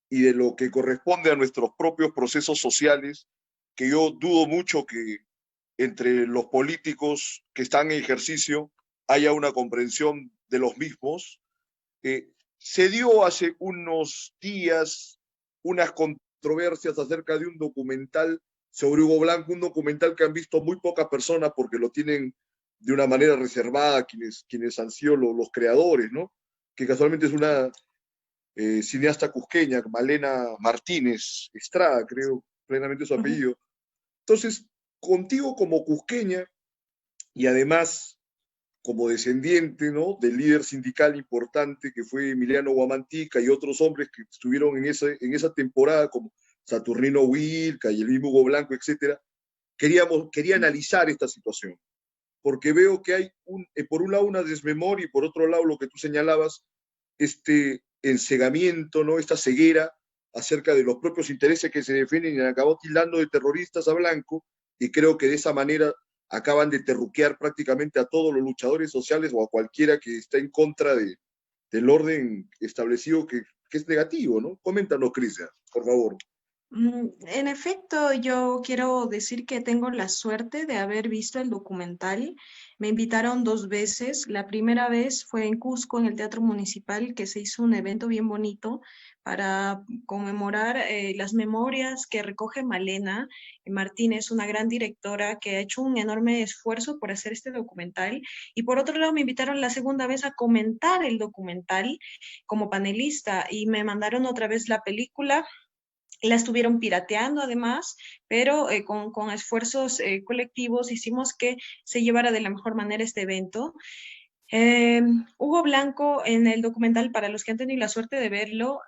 y de lo que corresponde a nuestros propios procesos sociales, que yo dudo mucho que entre los políticos que están en ejercicio haya una comprensión de los mismos. Se dio hace unos días unas controversias acerca de un documental sobre Hugo Blanco, un documental que han visto muy pocas personas porque lo tienen de una manera reservada quienes han sido los creadores, ¿no? Que casualmente es una cineasta cusqueña, Malena Martínez Estrada, creo plenamente su apellido. Entonces, contigo como cusqueña y además como descendiente, ¿no?, del líder sindical importante que fue Emiliano Guamantica y otros hombres que estuvieron en esa temporada como Saturnino Huilca y el mismo Hugo Blanco, etcétera, quería analizar esta situación, porque veo que hay por un lado una desmemoria y por otro lado lo que tú señalabas, este ensegamiento, ¿no?, esta ceguera acerca de los propios intereses que se defienden y acabó tildando de terroristas a Blanco, y creo que de esa manera acaban de terruquear prácticamente a todos los luchadores sociales o a cualquiera que está en contra del orden establecido que es negativo, ¿no? Coméntanos, Crisia, por favor. En efecto, yo quiero decir que tengo la suerte de haber visto el documental. Me invitaron 2 veces. La primera vez fue en Cusco, en el Teatro Municipal, que se hizo un evento bien bonito para conmemorar las memorias que recoge Malena Martínez, una gran directora que ha hecho un enorme esfuerzo por hacer este documental. Y por otro lado, me invitaron la segunda vez a comentar el documental como panelista y me mandaron otra vez la película. La estuvieron pirateando además, pero con esfuerzos colectivos hicimos que se llevara de la mejor manera este evento. Hugo Blanco en el documental, para los que han tenido la suerte de verlo,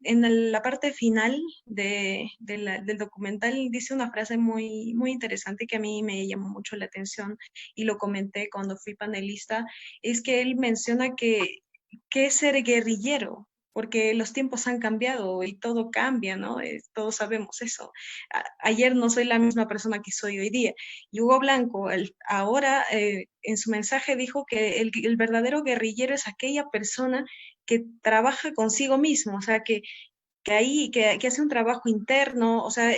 en la parte final del documental dice una frase muy, muy interesante que a mí me llamó mucho la atención y lo comenté cuando fui panelista, es que él menciona que es ser guerrillero, porque los tiempos han cambiado y todo cambia, ¿no? Todos sabemos eso. Ayer no soy la misma persona que soy hoy día. Y Hugo Blanco ahora en su mensaje dijo que el verdadero guerrillero es aquella persona que trabaja consigo mismo, o sea, que hace un trabajo interno, o sea,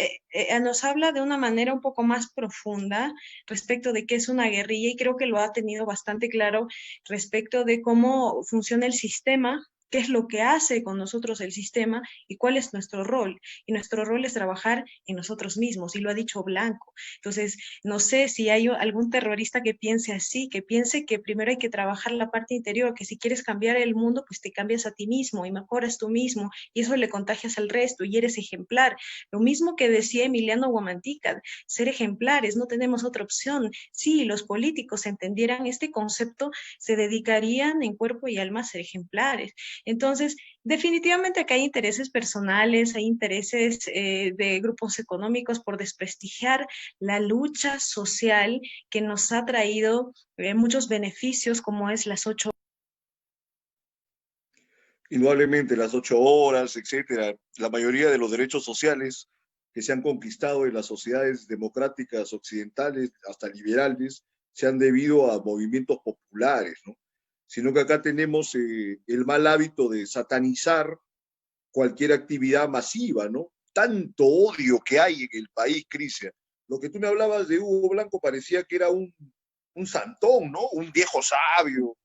nos habla de una manera un poco más profunda respecto de qué es una guerrilla y creo que lo ha tenido bastante claro respecto de cómo funciona el sistema, qué es lo que hace con nosotros el sistema y cuál es nuestro rol. Y nuestro rol es trabajar en nosotros mismos, y lo ha dicho Blanco. Entonces, no sé si hay algún terrorista que piense así, que piense que primero hay que trabajar la parte interior, que si quieres cambiar el mundo, pues te cambias a ti mismo y mejoras tú mismo, y eso le contagias al resto y eres ejemplar. Lo mismo que decía Emiliano Guamantica, ser ejemplares, no tenemos otra opción. Si los políticos entendieran este concepto, se dedicarían en cuerpo y alma a ser ejemplares. Entonces, definitivamente acá hay intereses personales, hay intereses de grupos económicos por desprestigiar la lucha social que nos ha traído muchos beneficios, como es las 8. Indudablemente, las 8 horas, etcétera, la mayoría de los derechos sociales que se han conquistado en las sociedades democráticas occidentales, hasta liberales, se han debido a movimientos populares, ¿no? Sino que acá tenemos el mal hábito de satanizar cualquier actividad masiva, ¿no? Tanto odio que hay en el país, Cristian. Lo que tú me hablabas de Hugo Blanco parecía que era un santón, ¿no? Un viejo sabio.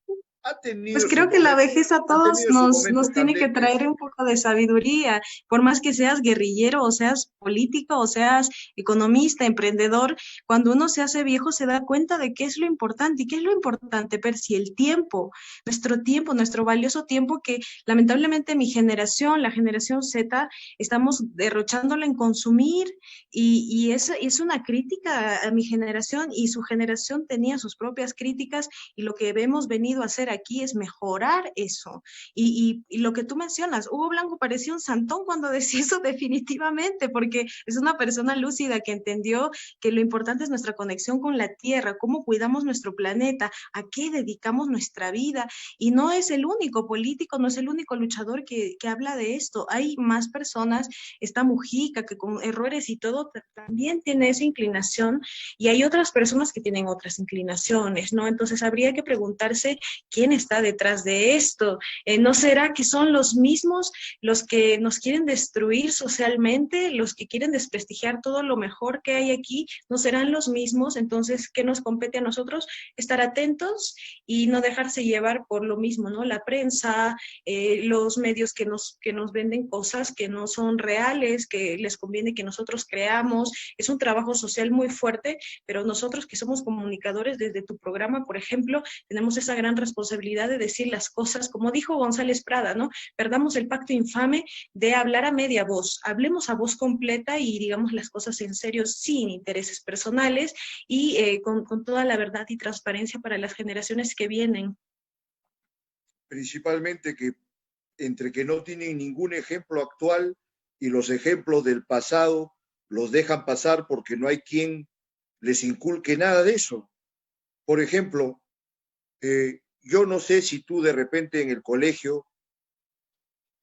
Ha tenido Pues creo que la vejez a ha todos tenido sus nos momentos tiene que candentes. traer un poco de sabiduría, por más que seas guerrillero o seas político o seas economista, emprendedor, cuando uno se hace viejo se da cuenta de qué es lo importante y qué es lo importante, Percy, el tiempo, nuestro valioso tiempo que lamentablemente mi generación, la generación Z, estamos derrochándolo en consumir y es una crítica a mi generación y su generación tenía sus propias críticas y lo que hemos venido a hacer aquí es mejorar eso. Y lo que tú mencionas, Hugo Blanco parecía un santón cuando decía eso definitivamente, porque es una persona lúcida que entendió que lo importante es nuestra conexión con la tierra, cómo cuidamos nuestro planeta, a qué dedicamos nuestra vida, y no es el único político, no es el único luchador que habla de esto, hay más personas, está Mujica, que con errores y todo también tiene esa inclinación, y hay otras personas que tienen otras inclinaciones, ¿no? Entonces habría que preguntarse quién está detrás de esto. ¿No será que son los mismos los que nos quieren destruir socialmente, los que quieren desprestigiar todo lo mejor que hay aquí? ¿No serán los mismos? Entonces, ¿qué nos compete a nosotros? Estar atentos y no dejarse llevar por lo mismo, ¿no? La prensa, los medios que nos venden cosas que no son reales, que les conviene que nosotros creamos. Es un trabajo social muy fuerte, pero nosotros que somos comunicadores desde tu programa, por ejemplo, tenemos esa gran responsabilidad de decir las cosas, como dijo González Prada, ¿no? Perdamos el pacto infame de hablar a media voz, hablemos a voz completa y digamos las cosas en serio, sin intereses personales y con toda la verdad y transparencia para las generaciones que vienen. Principalmente que entre que no tienen ningún ejemplo actual y los ejemplos del pasado los dejan pasar porque no hay quien les inculque nada de eso. Por ejemplo, yo no sé si tú de repente en el colegio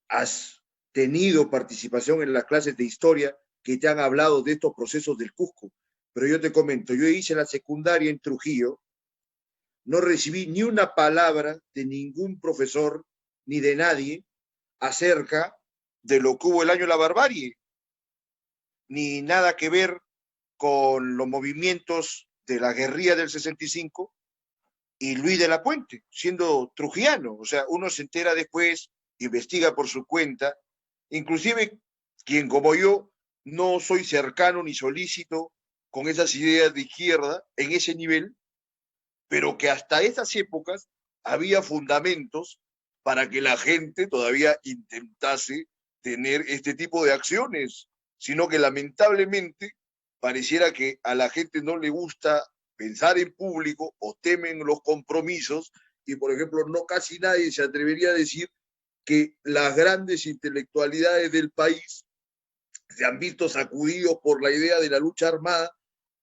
has tenido participación en las clases de historia que te han hablado de estos procesos del Cusco, pero yo te comento, yo hice la secundaria en Trujillo, no recibí ni una palabra de ningún profesor ni de nadie acerca de lo que hubo el año de la barbarie, ni nada que ver con los movimientos de la guerrilla del 65 y Luis de la Puente, siendo trujillano. O sea, uno se entera después, investiga por su cuenta, inclusive quien como yo no soy cercano ni solícito con esas ideas de izquierda en ese nivel, pero que hasta esas épocas había fundamentos para que la gente todavía intentase tener este tipo de acciones, sino que lamentablemente pareciera que a la gente no le gusta pensar en público o temen los compromisos y, por ejemplo, no casi nadie se atrevería a decir que las grandes intelectualidades del país se han visto sacudidos por la idea de la lucha armada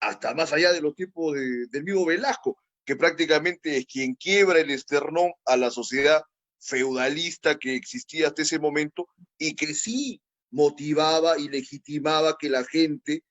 hasta más allá de los tiempos del mismo Velasco, que prácticamente es quien quiebra el esternón a la sociedad feudalista que existía hasta ese momento y que sí motivaba y legitimaba que la gente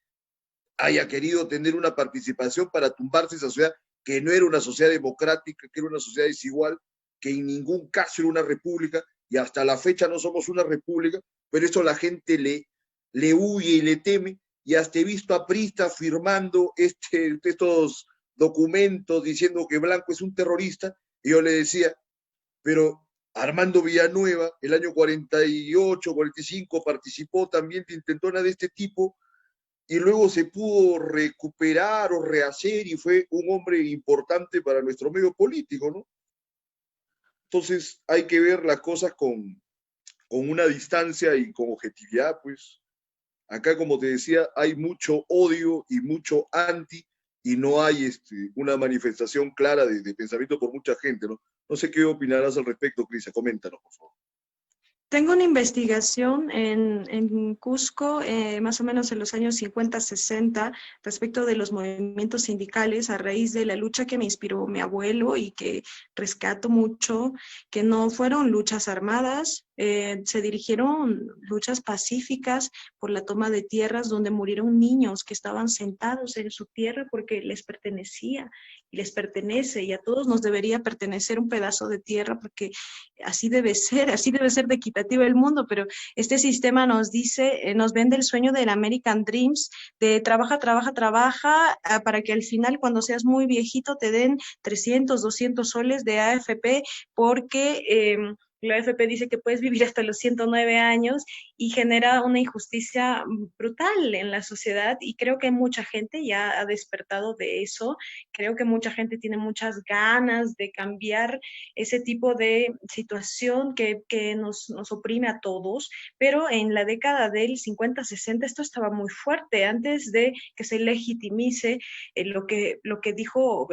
haya querido tener una participación para tumbarse esa sociedad que no era una sociedad democrática, que era una sociedad desigual, que en ningún caso era una república y hasta la fecha no somos una república, pero eso la gente le huye y le teme y hasta he visto a pristas firmando estos documentos diciendo que Blanco es un terrorista y yo le decía, pero Armando Villanueva el año 48, 45 participó también de intentonas de este tipo y luego se pudo recuperar o rehacer y fue un hombre importante para nuestro medio político, ¿no? Entonces hay que ver las cosas con una distancia y con objetividad, pues. Acá, como te decía, hay mucho odio y mucho anti y no hay una manifestación clara de pensamiento por mucha gente, ¿no? No sé qué opinarás al respecto, Crisia, coméntanos, por favor. Tengo una investigación en Cusco, más o menos en los años 50, 60, respecto de los movimientos sindicales a raíz de la lucha que me inspiró mi abuelo y que rescato mucho, que no fueron luchas armadas, se dirigieron luchas pacíficas por la toma de tierras donde murieron niños que estaban sentados en su tierra porque les pertenecía y les pertenece, y a todos nos debería pertenecer un pedazo de tierra porque así debe ser de equitativo el mundo, pero este sistema nos dice, nos vende el sueño del American Dreams, de trabaja, trabaja, trabaja, para que al final cuando seas muy viejito te den 300, 200 soles de AFP porque la AFP dice que puedes vivir hasta los 109 años y genera una injusticia brutal en la sociedad, y creo que mucha gente ya ha despertado de eso. Creo que mucha gente tiene muchas ganas de cambiar ese tipo de situación que nos oprime a todos, pero en la década del 50-60 esto estaba muy fuerte, antes de que se legitimice lo que dijo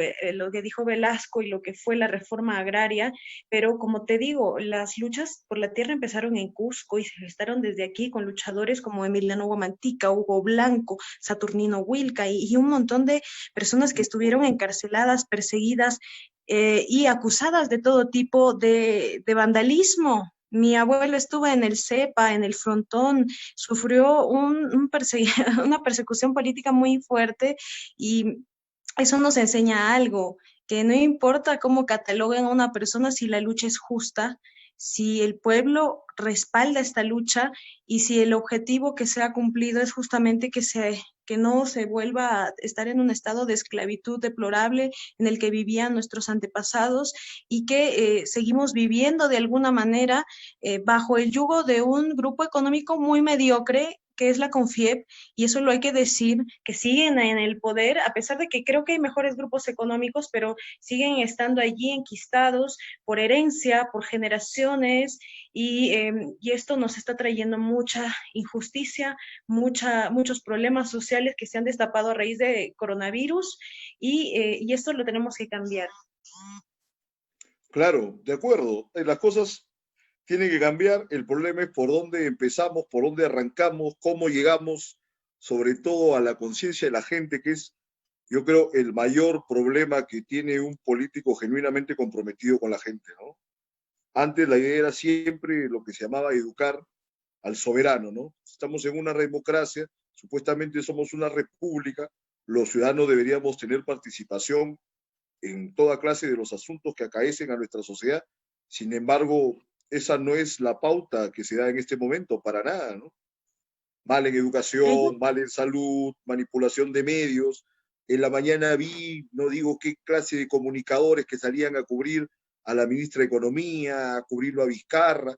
Velasco y lo que fue la reforma agraria. Pero como te digo, las luchas por la tierra empezaron en Cusco y se gestaron desde aquí con luchadores como Emiliano Guamantica, Hugo Blanco, Saturnino Huilca y un montón de personas que estuvieron encarceladas, perseguidas y acusadas de todo tipo de vandalismo. Mi abuelo estuvo en el CEPA, en el Frontón, sufrió una persecución política muy fuerte, y eso nos enseña algo, que no importa cómo cataloguen a una persona, si la lucha es justa, si el pueblo respalda esta lucha y si el objetivo que se ha cumplido es justamente que no se vuelva a estar en un estado de esclavitud deplorable en el que vivían nuestros antepasados, y que seguimos viviendo de alguna manera bajo el yugo de un grupo económico muy mediocre que es la CONFIEP, y eso lo hay que decir, que siguen en el poder, a pesar de que creo que hay mejores grupos económicos, pero siguen estando allí enquistados por herencia, por generaciones, y esto nos está trayendo mucha injusticia, muchos problemas sociales que se han destapado a raíz de coronavirus, y esto lo tenemos que cambiar. Claro, de acuerdo. Las cosas tienen que cambiar. El problema es por dónde empezamos, por dónde arrancamos, cómo llegamos, sobre todo a la conciencia de la gente, que es, yo creo, el mayor problema que tiene un político genuinamente comprometido con la gente, ¿no? Antes la idea era siempre lo que se llamaba educar al soberano, ¿no? Estamos en una democracia, supuestamente somos una república, los ciudadanos deberíamos tener participación en toda clase de los asuntos que acaecen a nuestra sociedad. Sin embargo, esa no es la pauta que se da en este momento, para nada, ¿no? Mal en educación, mal en salud, manipulación de medios. En la mañana vi, no digo qué clase de comunicadores que salían a cubrir a la ministra de Economía, a cubrirlo a Vizcarra,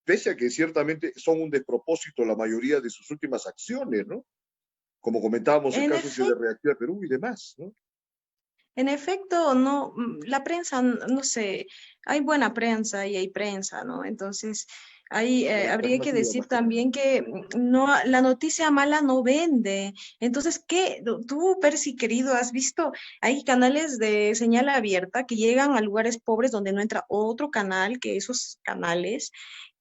pese a que ciertamente son un despropósito la mayoría de sus últimas acciones, ¿no? Como comentábamos, el caso de Reactiva Perú y demás, ¿no? En efecto, no, la prensa, no sé, hay buena prensa y hay prensa, ¿no? Entonces, habría que decir también que no, la noticia mala no vende. Entonces, ¿qué? Tú, Percy, querido, has visto, hay canales de señal abierta que llegan a lugares pobres donde no entra otro canal que esos canales,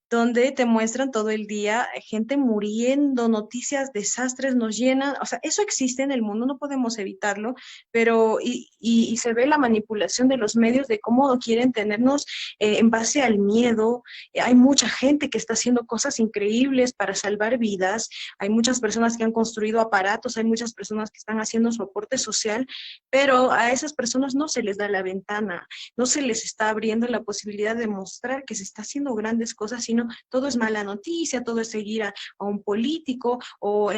donde te muestran todo el día gente muriendo, noticias, desastres, nos llenan, o sea, eso existe en el mundo, no podemos evitarlo, pero y se ve la manipulación de los medios de cómo quieren tenernos en base al miedo. Hay mucha gente que está haciendo cosas increíbles para salvar vidas, hay muchas personas que han construido aparatos, hay muchas personas que están haciendo su aporte social, pero a esas personas no se les da la ventana, no se les está abriendo la posibilidad de mostrar que se está haciendo grandes cosas, sino todo es mala noticia, todo es seguir a un político o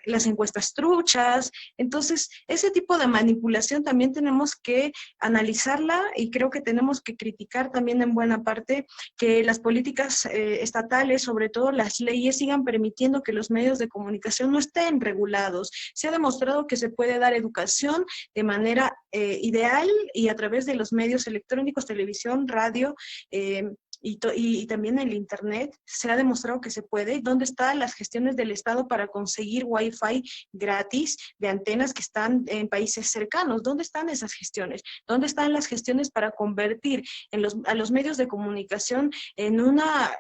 las encuestas truchas. Entonces, ese tipo de manipulación también tenemos que analizarla, y creo que tenemos que criticar también en buena parte que las políticas estatales, sobre todo las leyes, sigan permitiendo que los medios de comunicación no estén regulados. Se ha demostrado que se puede dar educación de manera ideal y a través de los medios electrónicos, televisión, radio, y también el Internet. Se ha demostrado que se puede. ¿Dónde están las gestiones del Estado para conseguir Wi-Fi gratis de antenas que están en países cercanos? ¿Dónde están esas gestiones? ¿Dónde están las gestiones para convertir a los medios de comunicación en una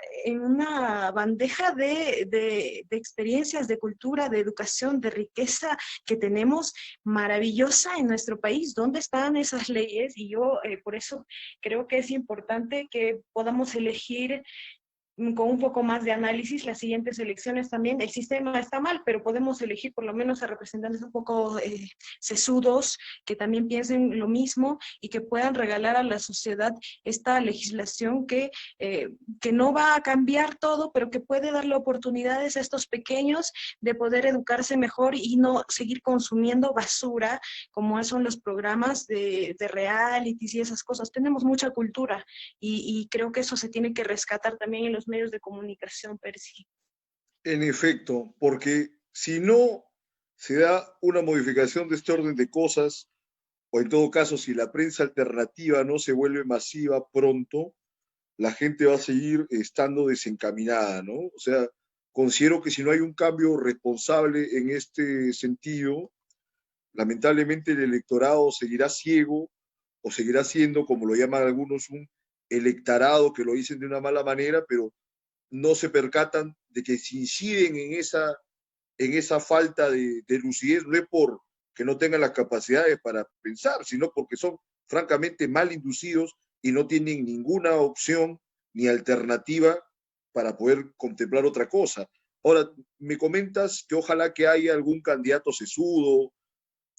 bandeja de experiencias, de cultura, de educación, de riqueza que tenemos maravillosa en nuestro país? ¿Dónde están esas leyes? Y yo por eso creo que es importante que podamos elegir con un poco más de análisis las siguientes elecciones también. El sistema está mal, pero podemos elegir por lo menos a representantes un poco sesudos, que también piensen lo mismo y que puedan regalar a la sociedad esta legislación que no va a cambiar todo, pero que puede darle oportunidades a estos pequeños de poder educarse mejor y no seguir consumiendo basura, como son los programas de realities y esas cosas. Tenemos mucha cultura y creo que eso se tiene que rescatar también en los medios de comunicación, Percy. En efecto, porque si no se da una modificación de este orden de cosas, o en todo caso, si la prensa alternativa no se vuelve masiva pronto, la gente va a seguir estando desencaminada, ¿no? O sea, considero que si no hay un cambio responsable en este sentido, lamentablemente el electorado seguirá ciego o seguirá siendo, como lo llaman algunos, un electorado que lo dicen de una mala manera, pero no se percatan de que si inciden en esa falta de lucidez, no es por que no tengan las capacidades para pensar, sino porque son francamente mal inducidos y no tienen ninguna opción ni alternativa para poder contemplar otra cosa. Ahora, me comentas que ojalá que haya algún candidato sesudo,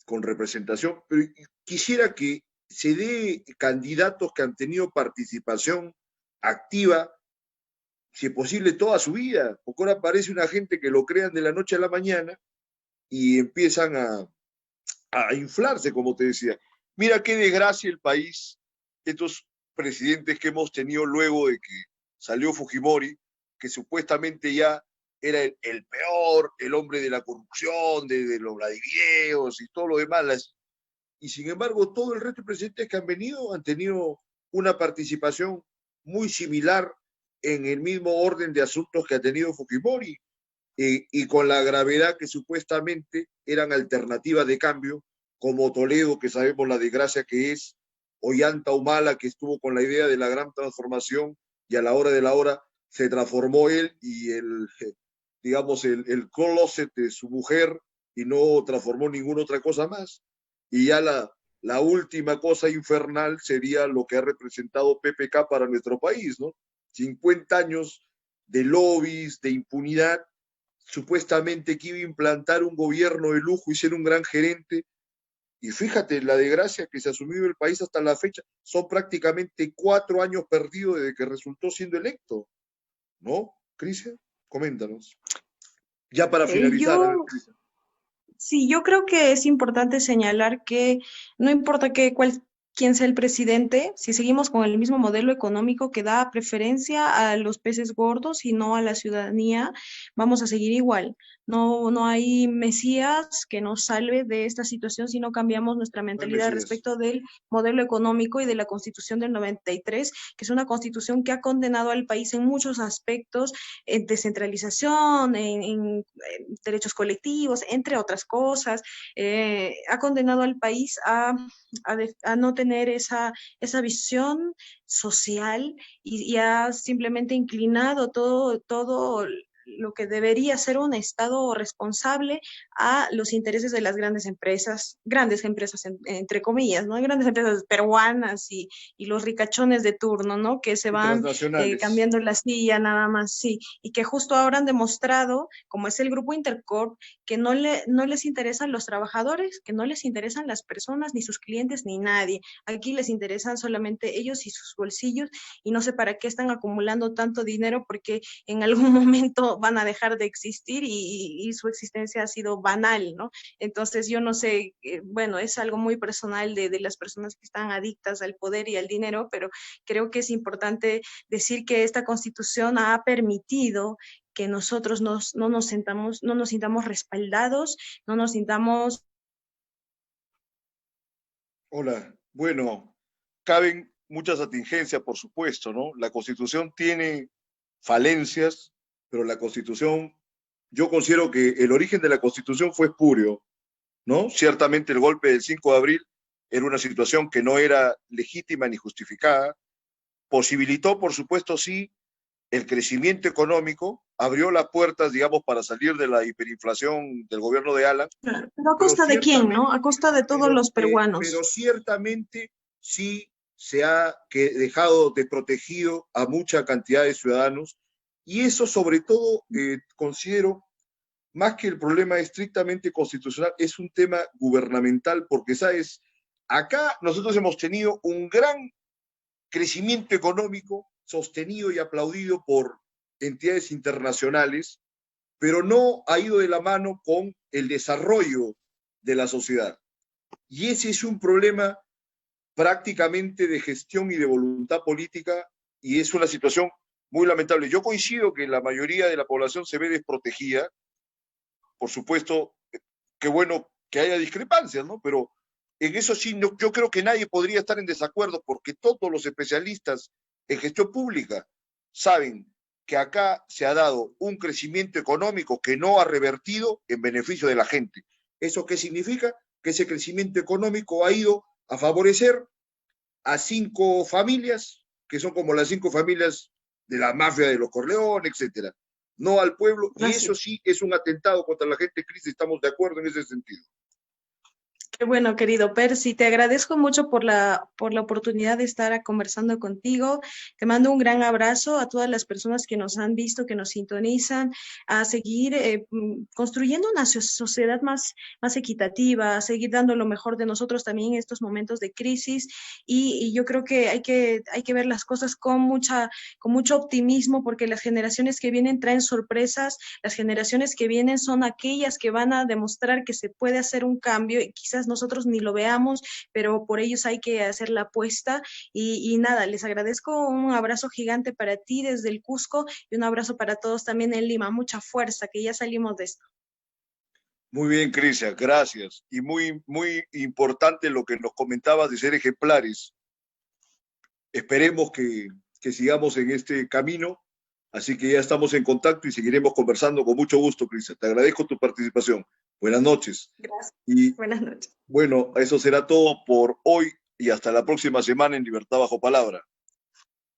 con representación, pero quisiera que se dé candidatos que han tenido participación activa, si es posible, toda su vida, porque ahora parece una gente que lo crean de la noche a la mañana y empiezan a inflarse, como te decía. Mira qué desgracia el país, estos presidentes que hemos tenido luego de que salió Fujimori, que supuestamente ya era el peor, el hombre de la corrupción, de los Vladivideos y todo lo demás. Y sin embargo, todo el resto de presidentes que han venido han tenido una participación muy similar en el mismo orden de asuntos que ha tenido Fujimori, y con la gravedad que supuestamente eran alternativas de cambio, como Toledo, que sabemos la desgracia que es, Ollanta Humala, que estuvo con la idea de la gran transformación y a la hora de la hora se transformó él y digamos, el closet de su mujer y no transformó ninguna otra cosa más. Y ya la última cosa infernal sería lo que ha representado PPK para nuestro país, ¿no? 50 años de lobbies, de impunidad, supuestamente que iba a implantar un gobierno de lujo y ser un gran gerente. Y fíjate, la desgracia que se ha asumido el país hasta la fecha, son prácticamente 4 años perdidos desde que resultó siendo electo, ¿no? Cristian, coméntanos. Ya para finalizar. Sí, yo creo que es importante señalar que no importa quién sea el presidente, si seguimos con el mismo modelo económico que da preferencia a los peces gordos y no a la ciudadanía, vamos a seguir igual. No hay mesías que nos salve de esta situación si no cambiamos nuestra mentalidad respecto del modelo económico y de la Constitución del 93, que es una constitución que ha condenado al país en muchos aspectos, en descentralización, en derechos colectivos, entre otras cosas. Ha condenado al país a no tener esa visión social y ha simplemente inclinado todo lo que debería ser un Estado responsable a los intereses de las grandes empresas entre comillas, ¿no? Grandes empresas peruanas y los ricachones de turno, ¿no? Que se van cambiando la silla nada más, sí, y que justo ahora han demostrado, como es el Grupo Intercorp, que no les interesan los trabajadores, que no les interesan las personas, ni sus clientes, ni nadie. Aquí les interesan solamente ellos y sus bolsillos, y no sé para qué están acumulando tanto dinero, porque en algún momento van a dejar de existir y su existencia ha sido banal, ¿no? Entonces yo no sé, bueno, es algo muy personal de las personas que están adictas al poder y al dinero, pero creo que es importante decir que esta Constitución ha permitido que nosotros no nos sintamos respaldados, no nos sintamos... Hola, bueno, caben muchas atingencias, por supuesto, ¿no? La Constitución tiene falencias, pero la Constitución, yo considero que el origen de la Constitución fue espurio, ¿no? Ciertamente el golpe del 5 de abril era una situación que no era legítima ni justificada, posibilitó, por supuesto, sí, el crecimiento económico, abrió las puertas, digamos, para salir de la hiperinflación del gobierno de Alan. Claro, pero ¿a costa de quién, no? A costa de todos los peruanos. Pero ciertamente sí se ha dejado desprotegido a mucha cantidad de ciudadanos Y eso sobre todo considero, más que el problema estrictamente constitucional, es un tema gubernamental, porque, ¿sabes? Acá nosotros hemos tenido un gran crecimiento económico sostenido y aplaudido por entidades internacionales, pero no ha ido de la mano con el desarrollo de la sociedad. Y ese es un problema prácticamente de gestión y de voluntad política, y es una situación muy lamentable. Yo coincido que la mayoría de la población se ve desprotegida. Por supuesto, qué bueno que haya discrepancias, ¿no? Pero en eso sí, no, yo creo que nadie podría estar en desacuerdo, porque todos los especialistas en gestión pública saben que acá se ha dado un crecimiento económico que no ha revertido en beneficio de la gente. ¿Eso qué significa? Que ese crecimiento económico ha ido a favorecer a 5 familias, que son como las 5 familias de la mafia de los Corleones, etcétera, no al pueblo, y eso sí es un atentado contra la gente, Cris, estamos de acuerdo en ese sentido. Qué bueno, querido Percy, te agradezco mucho por la oportunidad de estar conversando contigo. Te mando un gran abrazo a todas las personas que nos han visto, que nos sintonizan, a seguir construyendo una sociedad más equitativa, a seguir dando lo mejor de nosotros también en estos momentos de crisis. Y yo creo que hay que ver las cosas con mucho optimismo, porque las generaciones que vienen traen sorpresas, las generaciones que vienen son aquellas que van a demostrar que se puede hacer un cambio, y quizás nosotros ni lo veamos, pero por ellos hay que hacer la apuesta. Y nada, les agradezco, un abrazo gigante para ti desde el Cusco y un abrazo para todos también en Lima. Mucha fuerza, que ya salimos de esto. Muy bien, Crisia, gracias. Y muy, muy importante lo que nos comentabas de ser ejemplares. Esperemos que sigamos en este camino, así que ya estamos en contacto y seguiremos conversando con mucho gusto, Crisia. Te agradezco tu participación. Buenas noches. Gracias. Y buenas noches. Bueno, eso será todo por hoy y hasta la próxima semana en Libertad Bajo Palabra.